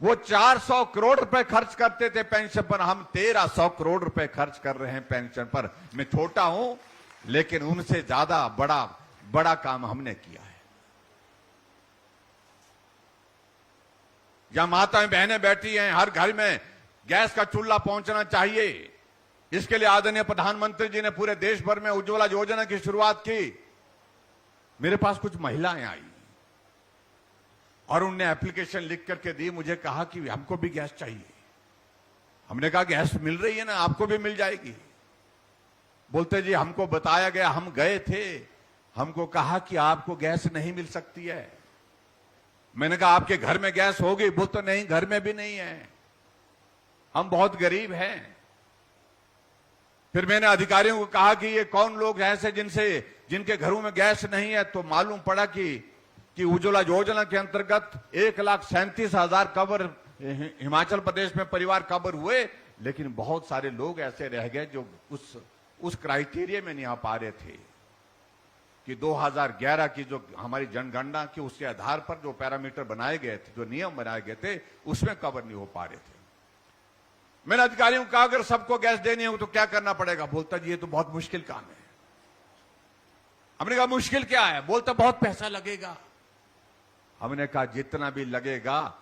वो 400 करोड़ रुपए खर्च करते थे पेंशन पर, हम 1300 करोड़ रुपए खर्च कर रहे हैं पेंशन पर। मैं छोटा हूं लेकिन उनसे ज्यादा बड़ा काम हमने किया है। जहां माताएं बहनें बैठी हैं, हर घर में गैस का चूल्हा पहुंचना चाहिए। इसके लिए आदरणीय प्रधानमंत्री जी ने पूरे देश भर में उज्ज्वला योजना की शुरुआत की। मेरे पास कुछ महिलाएं आई और उनने एप्लीकेशन लिख करके दी, मुझे कहा कि हमको भी गैस चाहिए। हमने कहा गैस मिल रही है ना, आपको भी मिल जाएगी। बोलते जी हमको बताया गया, हम गए थे, हमको कहा कि आपको गैस नहीं मिल सकती है। मैंने कहा आपके घर में गैस होगी? बोलते नहीं, घर में भी नहीं है, हम बहुत गरीब हैं। फिर मैंने अधिकारियों को कहा कि ये कौन लोग हैं ऐसे जिनके घरों में गैस नहीं है, तो मालूम पड़ा कि उज्ज्वला योजना के अंतर्गत 1,37,000 कवर हिमाचल प्रदेश में परिवार कवर हुए, लेकिन बहुत सारे लोग ऐसे रह गए जो उस क्राइटेरिया में नहीं आ पा रहे थे कि 2011 की जो हमारी जनगणना की उसके आधार पर जो पैरामीटर बनाए गए थे, जो नियम बनाए गए थे, उसमें कवर नहीं हो पा रहे थे। मैंने अधिकारियों को कहा अगर सबको गैस देनी हो तो क्या करना पड़ेगा? बोलता जी ये तो बहुत मुश्किल काम है। हमने कहा मुश्किल क्या है? बोलता बहुत पैसा लगेगा। हमने कहा जितना भी लगेगा,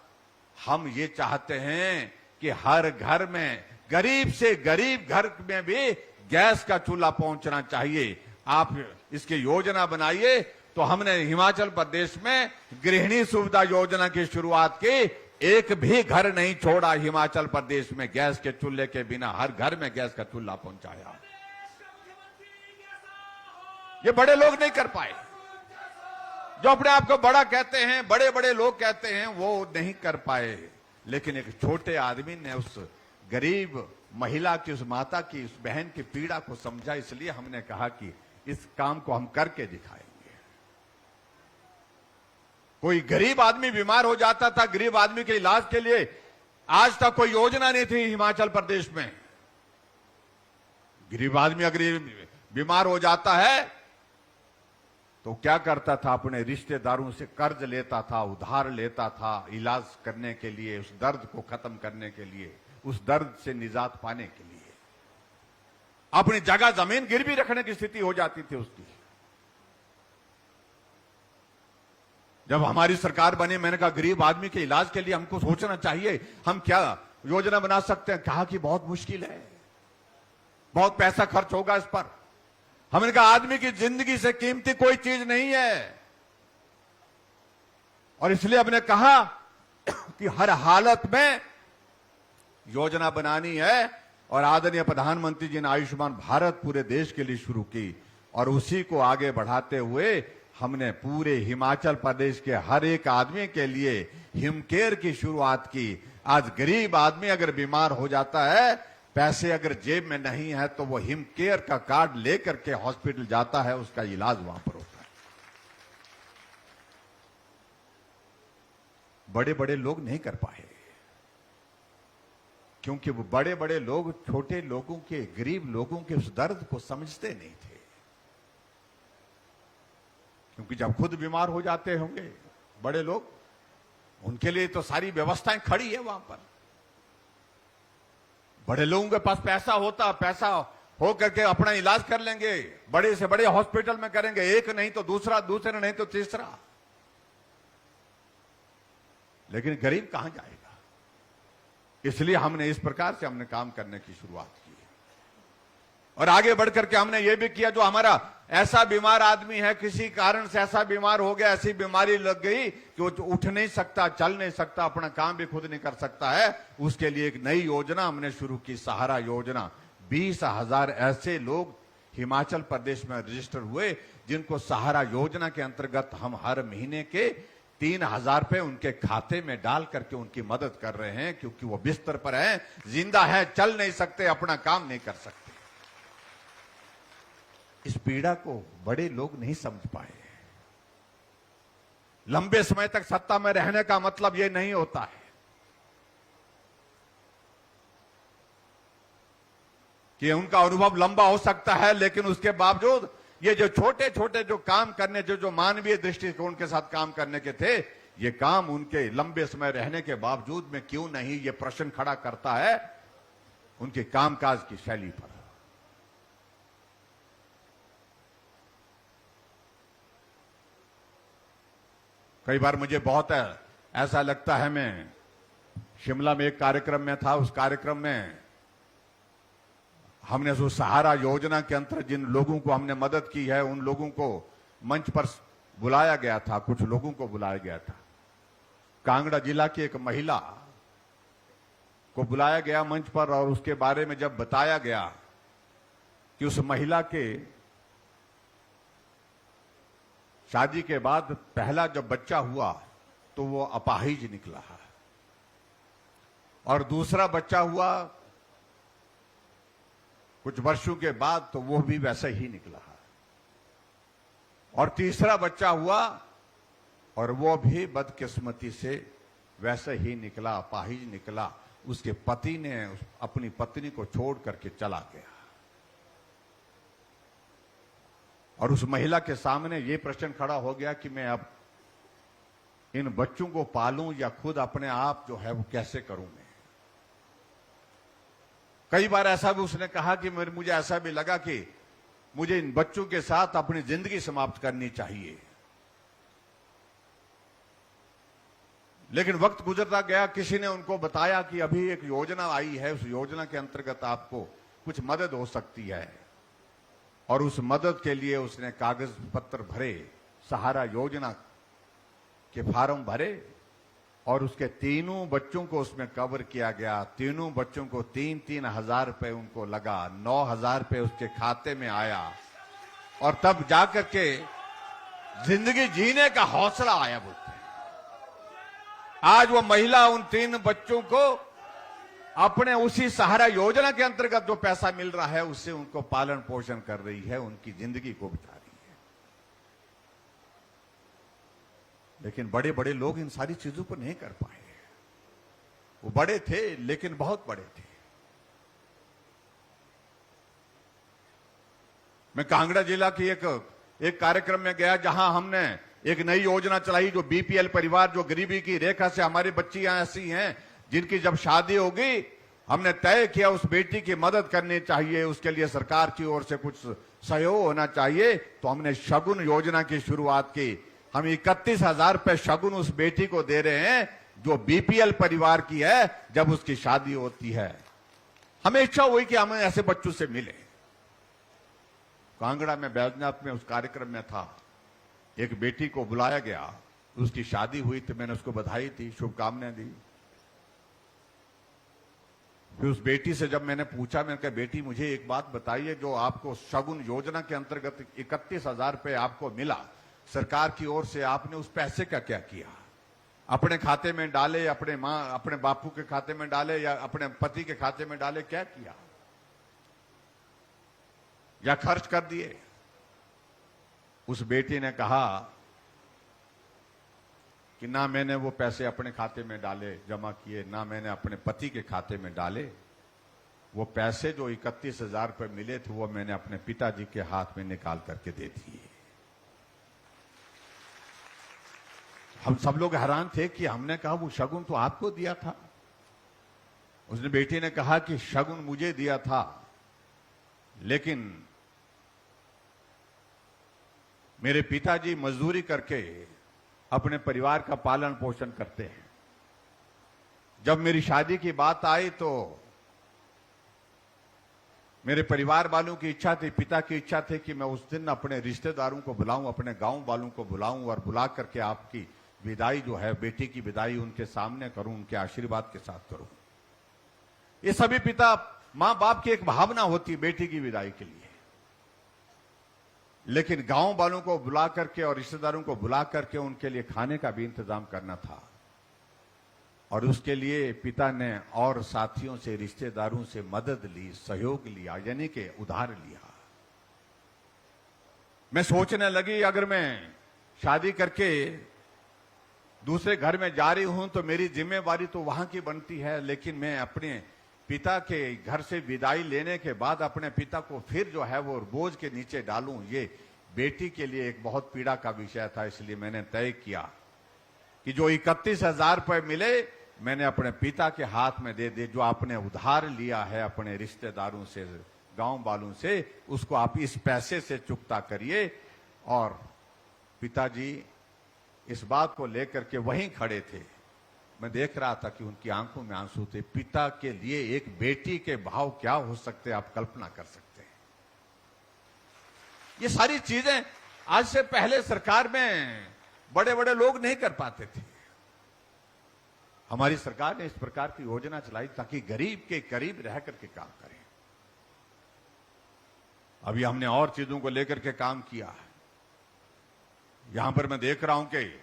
हम ये चाहते हैं कि हर घर में, गरीब से गरीब घर में भी गैस का चूल्हा पहुंचना चाहिए। आप इसकी योजना बनाइए। तो हमने हिमाचल प्रदेश में गृहिणी सुविधा योजना की शुरुआत की। एक भी घर नहीं छोड़ा हिमाचल प्रदेश में गैस के चूल्हे के बिना, हर घर में गैस का चूल्हा पहुंचाया। ये बड़े लोग नहीं कर पाए, जो अपने आप को बड़ा कहते हैं, बड़े बड़े लोग कहते हैं, वो नहीं कर पाए। लेकिन एक छोटे आदमी ने उस गरीब महिला की, उस माता की, उस बहन की पीड़ा को समझा। इसलिए हमने कहा कि इस काम को हम करके दिखाएंगे। कोई गरीब आदमी बीमार हो जाता था, गरीब आदमी के इलाज के लिए आज तक कोई योजना नहीं थी हिमाचल प्रदेश में। गरीब आदमी अगर बीमार हो जाता है तो क्या करता था? अपने रिश्तेदारों से कर्ज लेता था, उधार लेता था इलाज करने के लिए, उस दर्द को खत्म करने के लिए, उस दर्द से निजात पाने के लिए। अपनी जगह जमीन गिरवी रखने की स्थिति हो जाती थी उसकी। जब हमारी सरकार बनी, मैंने कहा गरीब आदमी के इलाज के लिए हमको सोचना चाहिए, हम क्या योजना बना सकते हैं। कहा कि बहुत मुश्किल है, बहुत पैसा खर्च होगा इस पर। हमने कहा आदमी की जिंदगी से कीमती कोई चीज नहीं है, और इसलिए हमने कहा कि हर हालत में योजना बनानी है। और आदरणीय प्रधानमंत्री जी ने आयुष्मान भारत पूरे देश के लिए शुरू की, और उसी को आगे बढ़ाते हुए हमने पूरे हिमाचल प्रदेश के हर एक आदमी के लिए हिमकेयर की शुरुआत की। आज गरीब आदमी अगर बीमार हो जाता है, पैसे अगर जेब में नहीं है, तो वो हिमकेयर का कार्ड लेकर के हॉस्पिटल जाता है, उसका इलाज वहां पर होता है। बड़े बड़े लोग नहीं कर पाए, क्योंकि वो बड़े बड़े लोग छोटे लोगों के, गरीब लोगों के उस दर्द को समझते नहीं थे। क्योंकि जब खुद बीमार हो जाते होंगे बड़े लोग, उनके लिए तो सारी व्यवस्थाएं खड़ी है वहां पर। बड़े लोगों के पास पैसा होता, पैसा हो करके अपना इलाज कर लेंगे, बड़े से बड़े हॉस्पिटल में करेंगे, एक नहीं तो दूसरा, दूसरे नहीं तो तीसरा। लेकिन गरीब कहां जाएगा? इसलिए हमने इस प्रकार से हमने काम करने की शुरुआत की। और आगे बढ़कर के हमने ये भी किया, जो हमारा ऐसा बीमार आदमी है, किसी कारण से ऐसा बीमार हो गया, ऐसी बीमारी लग गई कि वो उठ नहीं सकता, चल नहीं सकता, अपना काम भी खुद नहीं कर सकता है, उसके लिए एक नई योजना हमने शुरू की, सहारा योजना। 20,000 ऐसे लोग हिमाचल प्रदेश में रजिस्टर हुए, जिनको सहारा योजना के अंतर्गत हम हर महीने के 3,000 रुपए उनके खाते में डाल करके उनकी मदद कर रहे हैं, क्योंकि वो बिस्तर पर है, जिंदा है, चल नहीं सकते, अपना काम नहीं कर सकते। इस पीड़ा को बड़े लोग नहीं समझ पाए। लंबे समय तक सत्ता में रहने का मतलब यह नहीं होता है कि उनका अनुभव लंबा हो सकता है, लेकिन उसके बावजूद ये जो छोटे छोटे जो काम करने, जो मानवीय दृष्टिकोण के साथ काम करने के थे, ये काम उनके लंबे समय रहने के बावजूद में क्यों नहीं, ये प्रश्न खड़ा करता है उनके कामकाज की शैली पर। कई बार मुझे बहुत ऐसा लगता है, मैं शिमला में एक कार्यक्रम में था, उस कार्यक्रम में हमने जो सहारा योजना के अंतर्गत जिन लोगों को हमने मदद की है, उन लोगों को मंच पर बुलाया गया था, कुछ लोगों को बुलाया गया था। कांगड़ा जिला की एक महिला को बुलाया गया मंच पर, और उसके बारे में जब बताया गया कि उस महिला के शादी के बाद पहला जब बच्चा हुआ तो वो अपाहिज निकला है, और दूसरा बच्चा हुआ कुछ वर्षों के बाद तो वो भी वैसा ही निकला और तीसरा बच्चा हुआ और वो भी बदकिस्मती से वैसे ही निकला, अपाहिज निकला। उसके पति ने अपनी पत्नी को छोड़ करके चला गया और उस महिला के सामने ये प्रश्न खड़ा हो गया कि मैं अब इन बच्चों को पालूं या खुद अपने आप जो है वो कैसे करूं मैं। कई बार ऐसा भी उसने कहा कि मुझे ऐसा भी लगा कि मुझे इन बच्चों के साथ अपनी जिंदगी समाप्त करनी चाहिए। लेकिन वक्त गुजरता गया, किसी ने उनको बताया कि अभी एक योजना आई है, उस योजना के अंतर्गत आपको कुछ मदद हो सकती है और उस मदद के लिए उसने कागज पत्र भरे, सहारा योजना के फॉर्म भरे और उसके तीनों बच्चों को उसमें कवर किया गया। तीनों बच्चों को 3-3 हजार रुपए उनको लगा, 9,000 रुपए उसके खाते में आया और तब जाकर के जिंदगी जीने का हौसला आया बोलते हैं। आज वो महिला उन 3 बच्चों को अपने उसी सहारा योजना के अंतर्गत जो पैसा मिल रहा है उससे उनको पालन पोषण कर रही है, उनकी जिंदगी को बिता रही है। लेकिन बड़े बड़े लोग इन सारी चीजों को नहीं कर पाए। वो बड़े थे लेकिन बहुत बड़े थे। मैं कांगड़ा जिला की एक कार्यक्रम में गया जहां हमने एक नई योजना चलाई जो बीपीएल परिवार, जो गरीबी की रेखा से हमारी बच्चियां ऐसी हैं जिनकी जब शादी होगी, हमने तय किया उस बेटी की मदद करनी चाहिए, उसके लिए सरकार की ओर से कुछ सहयोग होना चाहिए। तो हमने शगुन योजना की शुरुआत की। हम 31,000 रुपए शगुन उस बेटी को दे रहे हैं जो बीपीएल परिवार की है। जब उसकी शादी होती है, हमें इच्छा हुई कि हमें ऐसे बच्चों से मिले। कांगड़ा में, बैजनाथ में उस कार्यक्रम में था, एक बेटी को बुलाया गया, उसकी शादी हुई तो मैंने उसको बधाई दी, शुभकामनाएं दी। फिर उस बेटी से जब मैंने पूछा, मैंने कहा बेटी मुझे एक बात बताइए, जो आपको शगुन योजना के अंतर्गत 31,000 रुपए आपको मिला सरकार की ओर से, आपने उस पैसे का क्या किया? अपने खाते में डाले, अपने बापू के खाते में डाले या अपने पति के खाते में डाले, क्या किया? या खर्च कर दिए? उस बेटी ने कहा कि ना मैंने वो पैसे अपने खाते में डाले, जमा किए, ना मैंने अपने पति के खाते में डाले। वो पैसे जो 31,000 रुपए मिले थे वो मैंने अपने पिताजी के हाथ में निकाल करके दे दिए। हम सब लोग हैरान थे कि हमने कहा वो शगुन तो आपको दिया था। उसने बेटी ने कहा कि शगुन मुझे दिया था, लेकिन मेरे पिताजी मजदूरी करके अपने परिवार का पालन पोषण करते हैं। जब मेरी शादी की बात आई तो मेरे परिवार वालों की इच्छा थी, पिता की इच्छा थी कि मैं उस दिन अपने रिश्तेदारों को बुलाऊं, अपने गांव वालों को बुलाऊं और बुला करके आपकी विदाई जो है, बेटी की विदाई उनके सामने करूं, उनके आशीर्वाद के साथ करूं। ये सभी पिता मां बाप की एक भावना होती बेटी की विदाई के लिए। लेकिन गांव वालों को बुला करके और रिश्तेदारों को बुला करके उनके लिए खाने का भी इंतजाम करना था और उसके लिए पिता ने और साथियों से, रिश्तेदारों से मदद ली, सहयोग लिया, यानी कि उधार लिया। मैं सोचने लगी अगर मैं शादी करके दूसरे घर में जा रही हूं तो मेरी जिम्मेवारी तो वहां की बनती है, लेकिन मैं अपने पिता के घर से विदाई लेने के बाद अपने पिता को फिर जो है वो बोझ के नीचे डालूं, ये बेटी के लिए एक बहुत पीड़ा का विषय था। इसलिए मैंने तय किया कि जो 31,000 रुपए मिले मैंने अपने पिता के हाथ में दे दे। जो आपने उधार लिया है अपने रिश्तेदारों से, गांव वालों से, उसको आप इस पैसे से चुकता करिए। और पिताजी इस बात को लेकर के वहीं खड़े थे। मैं देख रहा था कि उनकी आंखों में आंसू थे। पिता के लिए एक बेटी के भाव क्या हो सकते हैं, आप कल्पना कर सकते हैं। ये सारी चीजें आज से पहले सरकार में बड़े बड़े लोग नहीं कर पाते थे। हमारी सरकार ने इस प्रकार की योजना चलाई ताकि गरीब के करीब रह करके काम करें। अभी हमने और चीजों को लेकर के काम किया है। यहां पर मैं देख रहा हूं कि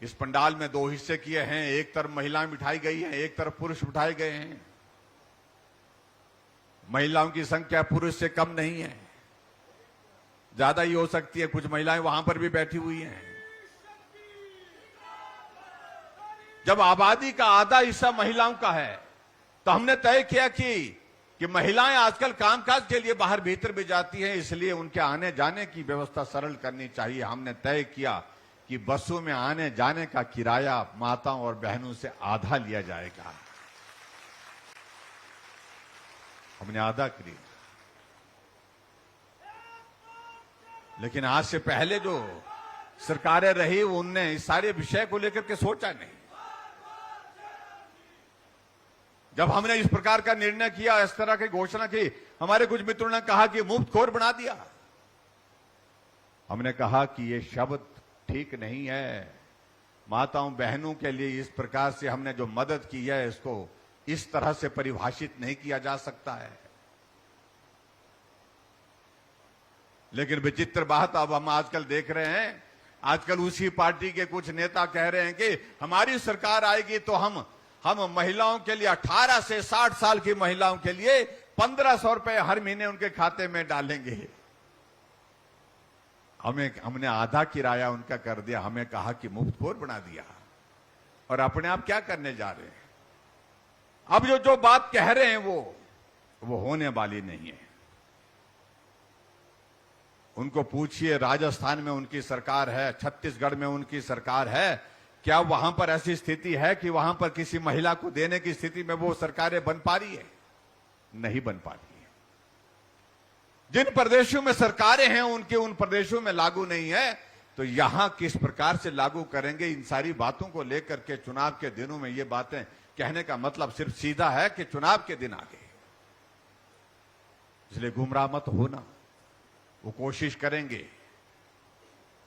इस पंडाल में 2 हिस्से किए हैं। एक तरफ महिलाएं बिठाई गई हैं, एक तरफ पुरुष बिठाए गए हैं। महिलाओं की संख्या पुरुष से कम नहीं है, ज्यादा ही हो सकती है। कुछ महिलाएं वहां पर भी बैठी हुई हैं। जब आबादी का आधा हिस्सा महिलाओं का है तो हमने तय किया कि महिलाएं आजकल कामकाज के लिए बाहर भीतर भी जाती हैं, इसलिए उनके आने जाने की व्यवस्था सरल करनी चाहिए। हमने तय किया कि बसों में आने जाने का किराया माताओं और बहनों से आधा लिया जाएगा। हमने आधा खरीदा, लेकिन आज से पहले जो सरकारें रही उनने इस सारे विषय को लेकर के सोचा नहीं। जब हमने इस प्रकार का निर्णय किया, इस तरह की घोषणा की, हमारे कुछ मित्रों ने कहा कि मुफ्तखोर बना दिया। हमने कहा कि यह शब्द ठीक नहीं है। माताओं बहनों के लिए इस प्रकार से हमने जो मदद की है, इसको इस तरह से परिभाषित नहीं किया जा सकता है। लेकिन विचित्र बात अब हम आजकल देख रहे हैं, आजकल उसी पार्टी के कुछ नेता कह रहे हैं कि हमारी सरकार आएगी तो हम महिलाओं के लिए 18 से 60 साल की महिलाओं के लिए 1500 रुपए हर महीने उनके खाते में डालेंगे। हमने आधा किराया उनका कर दिया। हमें कहा कि मुफ्तखोर बना दिया। और अपने आप क्या करने जा रहे हैं? अब जो बात कह रहे हैं वो होने वाली नहीं है। उनको पूछिए, राजस्थान में उनकी सरकार है, छत्तीसगढ़ में उनकी सरकार है, क्या वहां पर ऐसी स्थिति है कि वहां पर किसी महिला को देने की स्थिति में वो सरकारें बन पा रही है? नहीं बन पा रही है। जिन प्रदेशों में सरकारें हैं उनके उन प्रदेशों में लागू नहीं है, तो यहां किस प्रकार से लागू करेंगे? इन सारी बातों को लेकर के चुनाव के दिनों में ये बातें कहने का मतलब सिर्फ सीधा है कि चुनाव के दिन आ गए, इसलिए गुमराह मत होना। वो कोशिश करेंगे।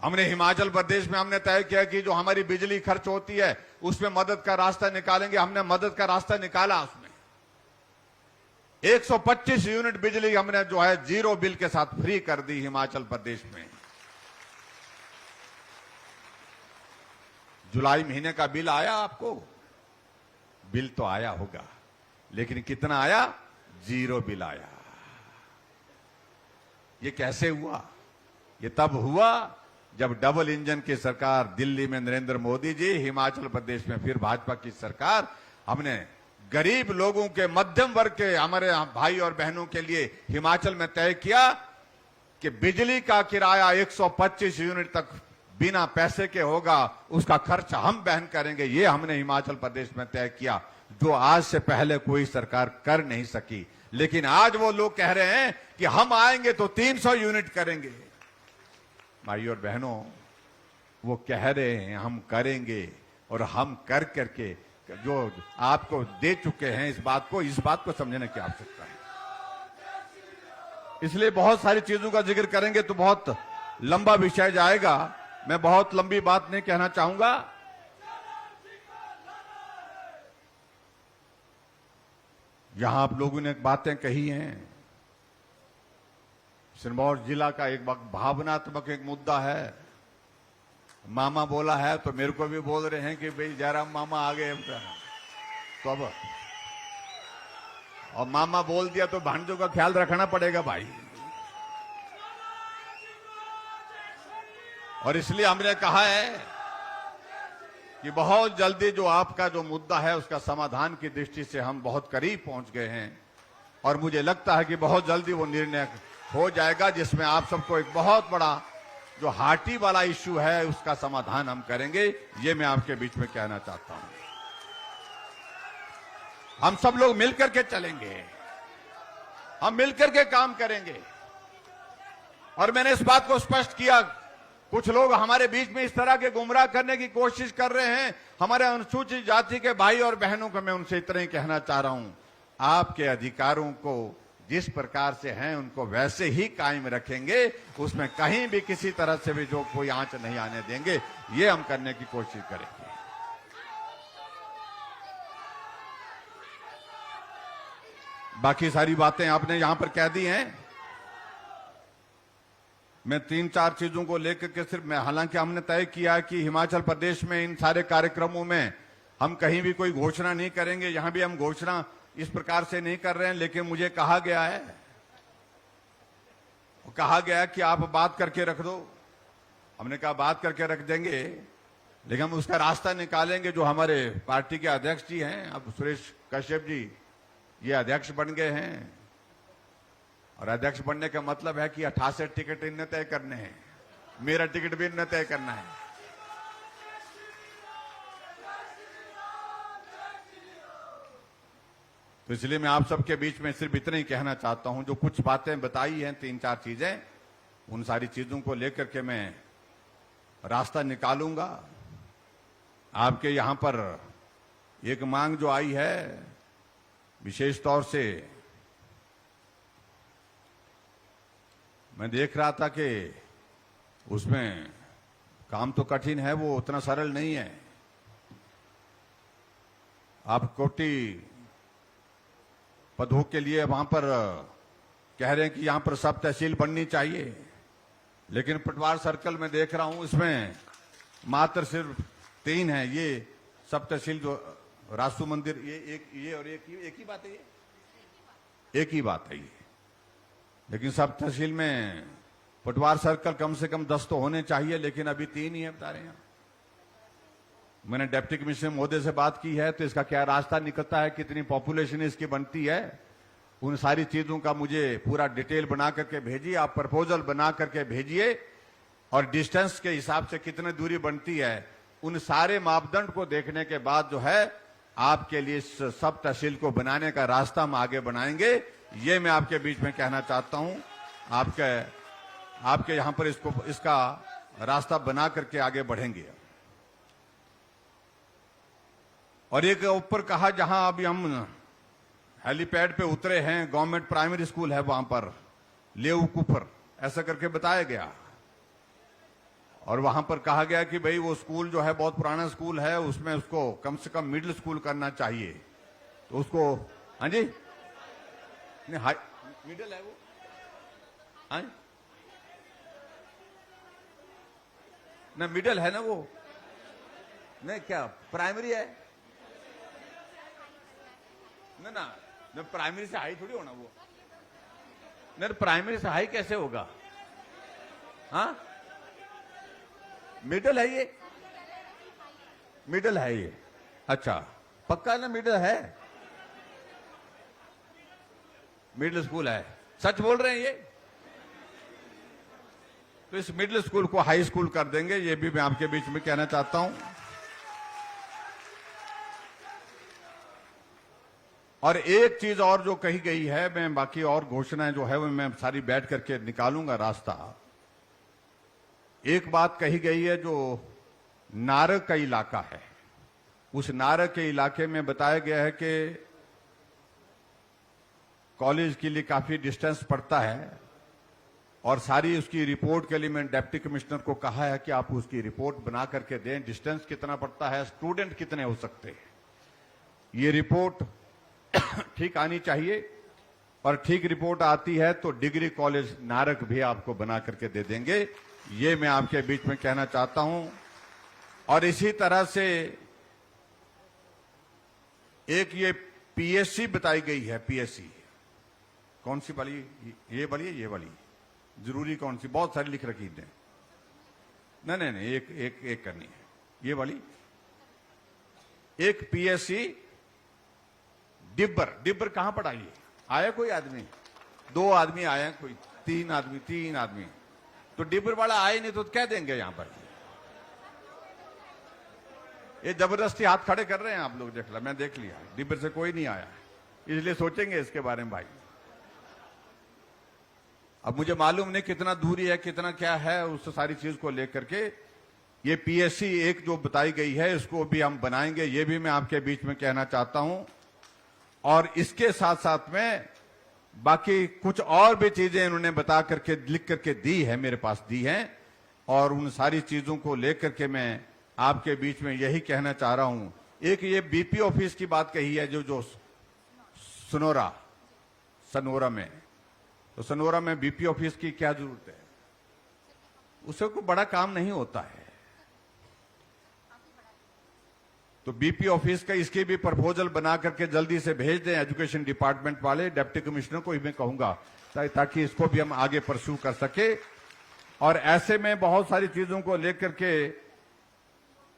हमने हिमाचल प्रदेश में हमने तय किया कि जो हमारी बिजली खर्च होती है उसमें मदद का रास्ता निकालेंगे। हमने मदद का रास्ता निकाला। उसमें 125 यूनिट बिजली हमने जो है जीरो बिल के साथ फ्री कर दी हिमाचल प्रदेश में। जुलाई महीने का बिल आया आपको? बिल तो आया होगा, लेकिन कितना आया? जीरो बिल आया। ये कैसे हुआ? ये तब हुआ जब डबल इंजन की सरकार, दिल्ली में नरेंद्र मोदी जी, हिमाचल प्रदेश में फिर भाजपा की सरकार, हमने गरीब लोगों के, मध्यम वर्ग के हमारे भाई और बहनों के लिए हिमाचल में तय किया कि बिजली का किराया 125 यूनिट तक बिना पैसे के होगा, उसका खर्च हम वहन करेंगे। ये हमने हिमाचल प्रदेश में तय किया, जो आज से पहले कोई सरकार कर नहीं सकी। लेकिन आज वो लोग कह रहे हैं कि हम आएंगे तो 300 यूनिट करेंगे। भाई और बहनों, वो कह रहे हैं हम करेंगे, और हम कर करके जो आपको दे चुके हैं, इस बात को समझने की आवश्यकता है। इसलिए बहुत सारी चीजों का जिक्र करेंगे तो बहुत लंबा विषय जाएगा। मैं बहुत लंबी बात नहीं कहना चाहूंगा। यहां आप लोगों ने बातें कही हैं। सिरमौर जिला का एक भावनात्मक एक मुद्दा है। मामा बोला है तो मेरे को भी बोल रहे हैं कि भाई जयराम मामा आ गए। तो अब और मामा बोल दिया तो भांजों का ख्याल रखना पड़ेगा भाई। और इसलिए हमने कहा है कि बहुत जल्दी जो आपका जो मुद्दा है उसका समाधान की दृष्टि से हम बहुत करीब पहुंच गए हैं, और मुझे लगता है कि बहुत जल्दी वो निर्णय हो जाएगा, जिसमें आप सबको एक बहुत बड़ा जो हार्टी वाला इश्यू है उसका समाधान हम करेंगे। ये मैं आपके बीच में कहना चाहता हूं। हम सब लोग मिलकर के चलेंगे, हम मिलकर के काम करेंगे। और मैंने इस बात को स्पष्ट किया, कुछ लोग हमारे बीच में इस तरह के गुमराह करने की कोशिश कर रहे हैं हमारे अनुसूचित जाति के भाई और बहनों को। मैं उनसे इतना ही कहना चाह रहा हूं, आपके अधिकारों को जिस प्रकार से हैं उनको वैसे ही कायम रखेंगे, उसमें कहीं भी किसी तरह से भी जो कोई आंच नहीं आने देंगे। ये हम करने की कोशिश करेंगे। बाकी सारी बातें आपने यहां पर कह दी हैं। मैं 3-4 चीजों को लेकर के सिर्फ हालांकि हमने तय किया कि हिमाचल प्रदेश में इन सारे कार्यक्रमों में हम कहीं भी कोई घोषणा नहीं करेंगे। यहां भी हम घोषणा इस प्रकार से नहीं कर रहे हैं, लेकिन मुझे कहा गया है कि आप बात करके रख दो। हमने कहा बात करके रख देंगे, लेकिन हम उसका रास्ता निकालेंगे। जो हमारे पार्टी के अध्यक्ष जी हैं, अब सुरेश कश्यप जी ये अध्यक्ष बन गए हैं, और अध्यक्ष बनने का मतलब है कि 68 टिकट इन्हें तय करने हैं, मेरा टिकट भी इन्हें तय करना है। तो इसलिए मैं आप सबके बीच में सिर्फ इतना ही कहना चाहता हूं, जो कुछ बातें बताई हैं, 3-4 चीजें, उन सारी चीजों को लेकर के मैं रास्ता निकालूंगा। आपके यहां पर एक मांग जो आई है, विशेष तौर से मैं देख रहा था कि उसमें काम तो कठिन है, वो उतना सरल नहीं है। आप कोटि पदों के लिए वहां पर कह रहे हैं कि यहां पर सब तहसील बननी चाहिए, लेकिन पटवार सर्कल में देख रहा हूं इसमें मात्र सिर्फ 3 है। ये सब तहसील जो रासू मंदिर, ये और एक ही बात है, ये एक ही बात है ये। लेकिन सब तहसील में पटवार सर्कल कम से कम 10 तो होने चाहिए, लेकिन अभी 3 ही है बता रहे हैं। मैंने डिप्टी कमिश्नर महोदय से बात की है, तो इसका क्या रास्ता निकलता है, कितनी पॉपुलेशन इसकी बनती है, उन सारी चीजों का मुझे पूरा डिटेल बना करके भेजिए। आप प्रपोजल बना करके भेजिए, और डिस्टेंस के हिसाब से कितनी दूरी बनती है, उन सारे मापदंड को देखने के बाद जो है आपके लिए सब तहसील को बनाने का रास्ता हम आगे बनाएंगे। ये मैं आपके बीच में कहना चाहता हूं। आपके यहां पर इसका रास्ता बना करके आगे बढ़ेंगे। और एक ऊपर कहा, जहां अभी हम हेलीपैड पे उतरे हैं, गवर्नमेंट प्राइमरी स्कूल है वहां पर, लेऊ कुफर ऐसा करके बताया गया, और वहां पर कहा गया कि भाई वो स्कूल जो है बहुत पुराना स्कूल है, उसमें उसको कम से कम मिडिल स्कूल करना चाहिए। तो उसको, हाँ जी, नहीं हाई मिडिल है वो, हाँ ना, मिडिल है ना वो, नहीं क्या प्राइमरी है ना, ना प्राइमरी से हाई थोड़ी होना वो, नहीं प्राइमरी से हाई कैसे होगा, हाँ मिडिल है ये, मिडिल है ये, अच्छा पक्का ना मिडिल है, मिडिल स्कूल है, सच बोल रहे हैं ये। तो इस मिडिल स्कूल को हाई स्कूल कर देंगे, ये भी मैं आपके बीच में कहना चाहता हूं। और एक चीज और जो कही गई है, मैं बाकी और घोषणाएं जो है वो मैं सारी बैठ करके निकालूंगा रास्ता। एक बात कही गई है, जो नारक का इलाका है, उस नारक के इलाके में बताया गया है कि कॉलेज के लिए काफी डिस्टेंस पड़ता है, और सारी उसकी रिपोर्ट के लिए मैंने डिप्टी कमिश्नर को कहा है कि आप उसकी रिपोर्ट बना करके दें, डिस्टेंस कितना पड़ता है, स्टूडेंट कितने हो सकते हैं, ये रिपोर्ट ठीक आनी चाहिए। और ठीक रिपोर्ट आती है तो डिग्री कॉलेज नारक भी आपको बना करके दे देंगे, ये मैं आपके बीच में कहना चाहता हूं। और इसी तरह से एक ये पीएससी बताई गई है, पीएससी कौन सी वाली, ये वाली, ये वाली जरूरी कौन सी, बहुत सारी लिख रखी है, नहीं एक करनी है, ये वाली एक पीएससी डिब्बर कहां पढ़ाई है, आया कोई आदमी, 2 आदमी आए, कोई 3 आदमी, तो डिब्बर वाला आए नहीं तो क्या देंगे यहां पर, ये जबरदस्ती हाथ खड़े कर रहे हैं आप लोग, देख ला, मैं देख लिया, डिब्बर से कोई नहीं आया, इसलिए सोचेंगे इसके बारे में भाई। अब मुझे मालूम नहीं कितना दूरी है, कितना क्या है, उस सारी चीज को लेकर के ये पीएससी एक जो बताई गई है, इसको भी हम बनाएंगे, ये भी मैं आपके बीच में कहना चाहता हूं। और इसके साथ साथ में बाकी कुछ और भी चीजें इन्होंने बता करके लिख करके दी है, मेरे पास दी है, और उन सारी चीजों को लेकर के मैं आपके बीच में यही कहना चाह रहा हूं। एक ये बीपी ऑफिस की बात कही है, जो सनोरा में, तो सनोरा में बीपी ऑफिस की क्या जरूरत है, उससे कोई बड़ा काम नहीं होता है। तो बीपी ऑफिस का इसकी भी प्रपोजल बना करके जल्दी से भेज दें एजुकेशन डिपार्टमेंट वाले, डिप्टी कमिश्नर को ही मैं कहूंगा, ताकि इसको भी हम आगे परस्यू कर सके। और ऐसे में बहुत सारी चीजों को लेकर के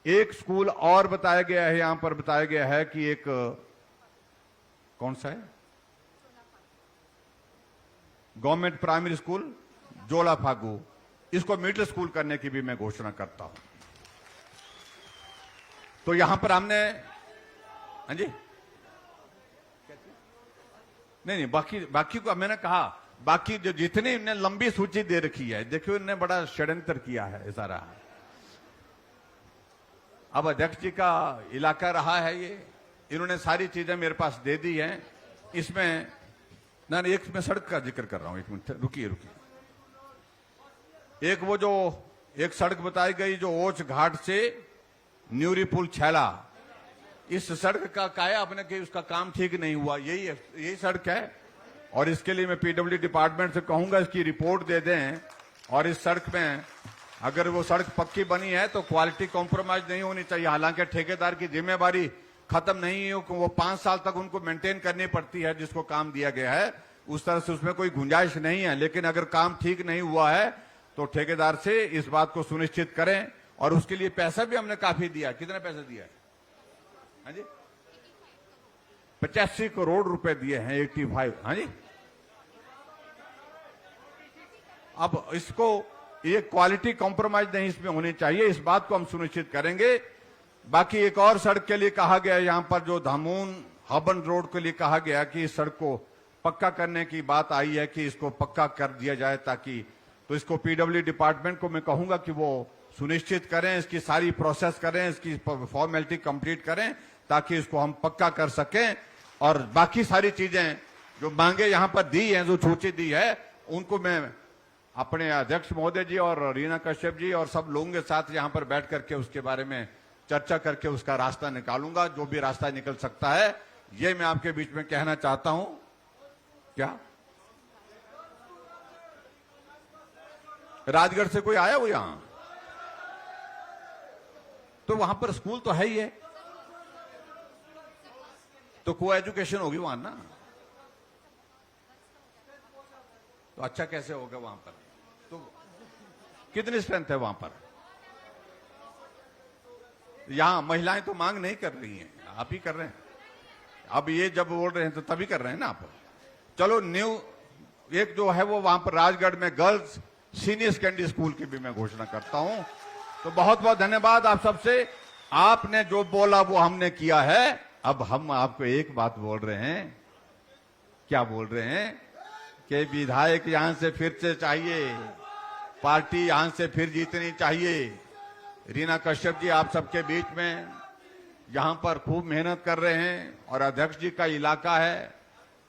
एक स्कूल और बताया गया है, यहां पर बताया गया है कि एक कौन सा है, गवर्नमेंट प्राइमरी स्कूल जोला फागू, इसको मिडिल स्कूल करने की भी मैं घोषणा करता हूं। तो यहां पर हमने, हाँ जी, नहीं बाकी को मैंने कहा, बाकी जो जितनी इन्हें लंबी सूची दे रखी है, देखियो इन्होंने बड़ा षड्यंत्र किया है सारा। अब अध्यक्ष जी का इलाका रहा है ये, इन्होंने सारी चीजें मेरे पास दे दी हैं। इसमें ना एक मैं सड़क का जिक्र कर रहा हूं, एक मिनट रुकिए। एक वो जो एक सड़क बताई गई जो ओच घाट से न्यूरी पुल छैला, इस सड़क का काया आपने कि उसका काम ठीक नहीं हुआ, यही सड़क है। और इसके लिए मैं पीडब्ल्यू डिपार्टमेंट से कहूंगा इसकी रिपोर्ट दे दें। और इस सड़क में अगर वो सड़क पक्की बनी है तो क्वालिटी कॉम्प्रोमाइज नहीं होनी चाहिए। हालांकि ठेकेदार की जिम्मेवारी खत्म नहीं है, वो 5 साल तक उनको मेंटेन करनी पड़ती है जिसको काम दिया गया है, उस तरह से उसमें कोई गुंजाइश नहीं है। लेकिन अगर काम ठीक नहीं हुआ है तो ठेकेदार से इस बात को सुनिश्चित करें। और उसके लिए पैसा भी हमने काफी दिया। कितना पैसा दिया है? हाँ जी, 85 करोड़ रुपए दिए हैं, 85। हाँ जी, अब इसको ये क्वालिटी कॉम्प्रोमाइज नहीं इसमें होनी चाहिए, इस बात को हम सुनिश्चित करेंगे। बाकी एक और सड़क के लिए कहा गया, यहां पर जो धामून हबन रोड के लिए कहा गया कि इस सड़क को पक्का करने की बात आई है कि इसको पक्का कर दिया जाए, ताकि तो इसको पीडब्ल्यू डिपार्टमेंट को मैं कहूंगा कि वो सुनिश्चित करें, इसकी सारी प्रोसेस करें, इसकी फॉर्मेलिटी कंप्लीट करें ताकि इसको हम पक्का कर सकें। और बाकी सारी चीजें जो मांगे यहां पर दी हैं, जो सूची दी है, उनको मैं अपने अध्यक्ष महोदय जी और रीना कश्यप जी और सब लोगों के साथ यहां पर बैठ करके उसके बारे में चर्चा करके उसका रास्ता निकालूंगा, जो भी रास्ता निकल सकता है। ये मैं आपके बीच में कहना चाहता हूं। क्या राजगढ़ से कोई आया हो यहां? तो वहां पर स्कूल तो है ही है, तो को एजुकेशन होगी वहां ना, तो अच्छा कैसे होगा वहां पर? तो कितनी स्ट्रेंथ है वहां पर? यहां महिलाएं तो मांग नहीं कर रही हैं, आप ही कर रहे हैं। अब ये जब बोल रहे हैं तो तभी कर रहे हैं ना आप। चलो न्यू एक जो है वो वहां पर राजगढ़ में गर्ल्स सीनियर सेकेंडरी स्कूल की भी मैं घोषणा करता हूं। तो बहुत बहुत धन्यवाद आप सबसे। आपने जो बोला वो हमने किया है। अब हम आपको एक बात बोल रहे हैं। क्या बोल रहे हैं? कि विधायक यहां से फिर से चाहिए, पार्टी यहां से फिर जीतनी चाहिए। रीना कश्यप जी आप सबके बीच में यहां पर खूब मेहनत कर रहे हैं और अध्यक्ष जी का इलाका है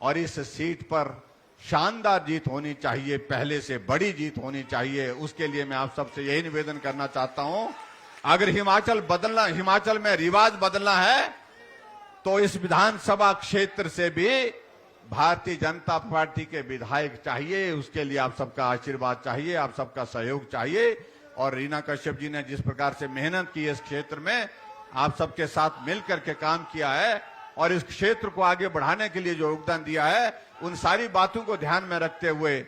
और इस सीट पर शानदार जीत होनी चाहिए, पहले से बड़ी जीत होनी चाहिए। उसके लिए मैं आप सबसे यही निवेदन करना चाहता हूं। अगर हिमाचल में रिवाज बदलना है तो इस विधानसभा क्षेत्र से भी भारतीय जनता पार्टी के विधायक चाहिए। उसके लिए आप सबका आशीर्वाद चाहिए, आप सबका सहयोग चाहिए। और रीना कश्यप जी ने जिस प्रकार से मेहनत की इस क्षेत्र में, आप सबके साथ मिलकर के काम किया है और इस क्षेत्र को आगे बढ़ाने के लिए जो योगदान दिया है, उन सारी बातों को ध्यान में रखते हुए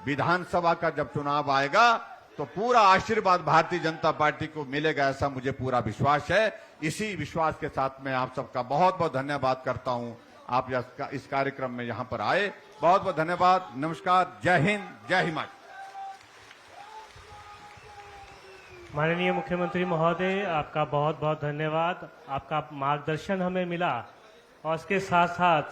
विधानसभा का जब चुनाव आएगा तो पूरा आशीर्वाद भारतीय जनता पार्टी को मिलेगा, ऐसा मुझे पूरा विश्वास है। इसी विश्वास के साथ मैं आप सबका बहुत बहुत धन्यवाद करता हूं। आप इस कार्यक्रम में यहां पर आए, बहुत बहुत धन्यवाद। नमस्कार, जय हिंद, जय हिमाचल। माननीय मुख्यमंत्री महोदय, आपका बहुत बहुत धन्यवाद। आपका मार्गदर्शन हमें मिला और इसके साथ साथ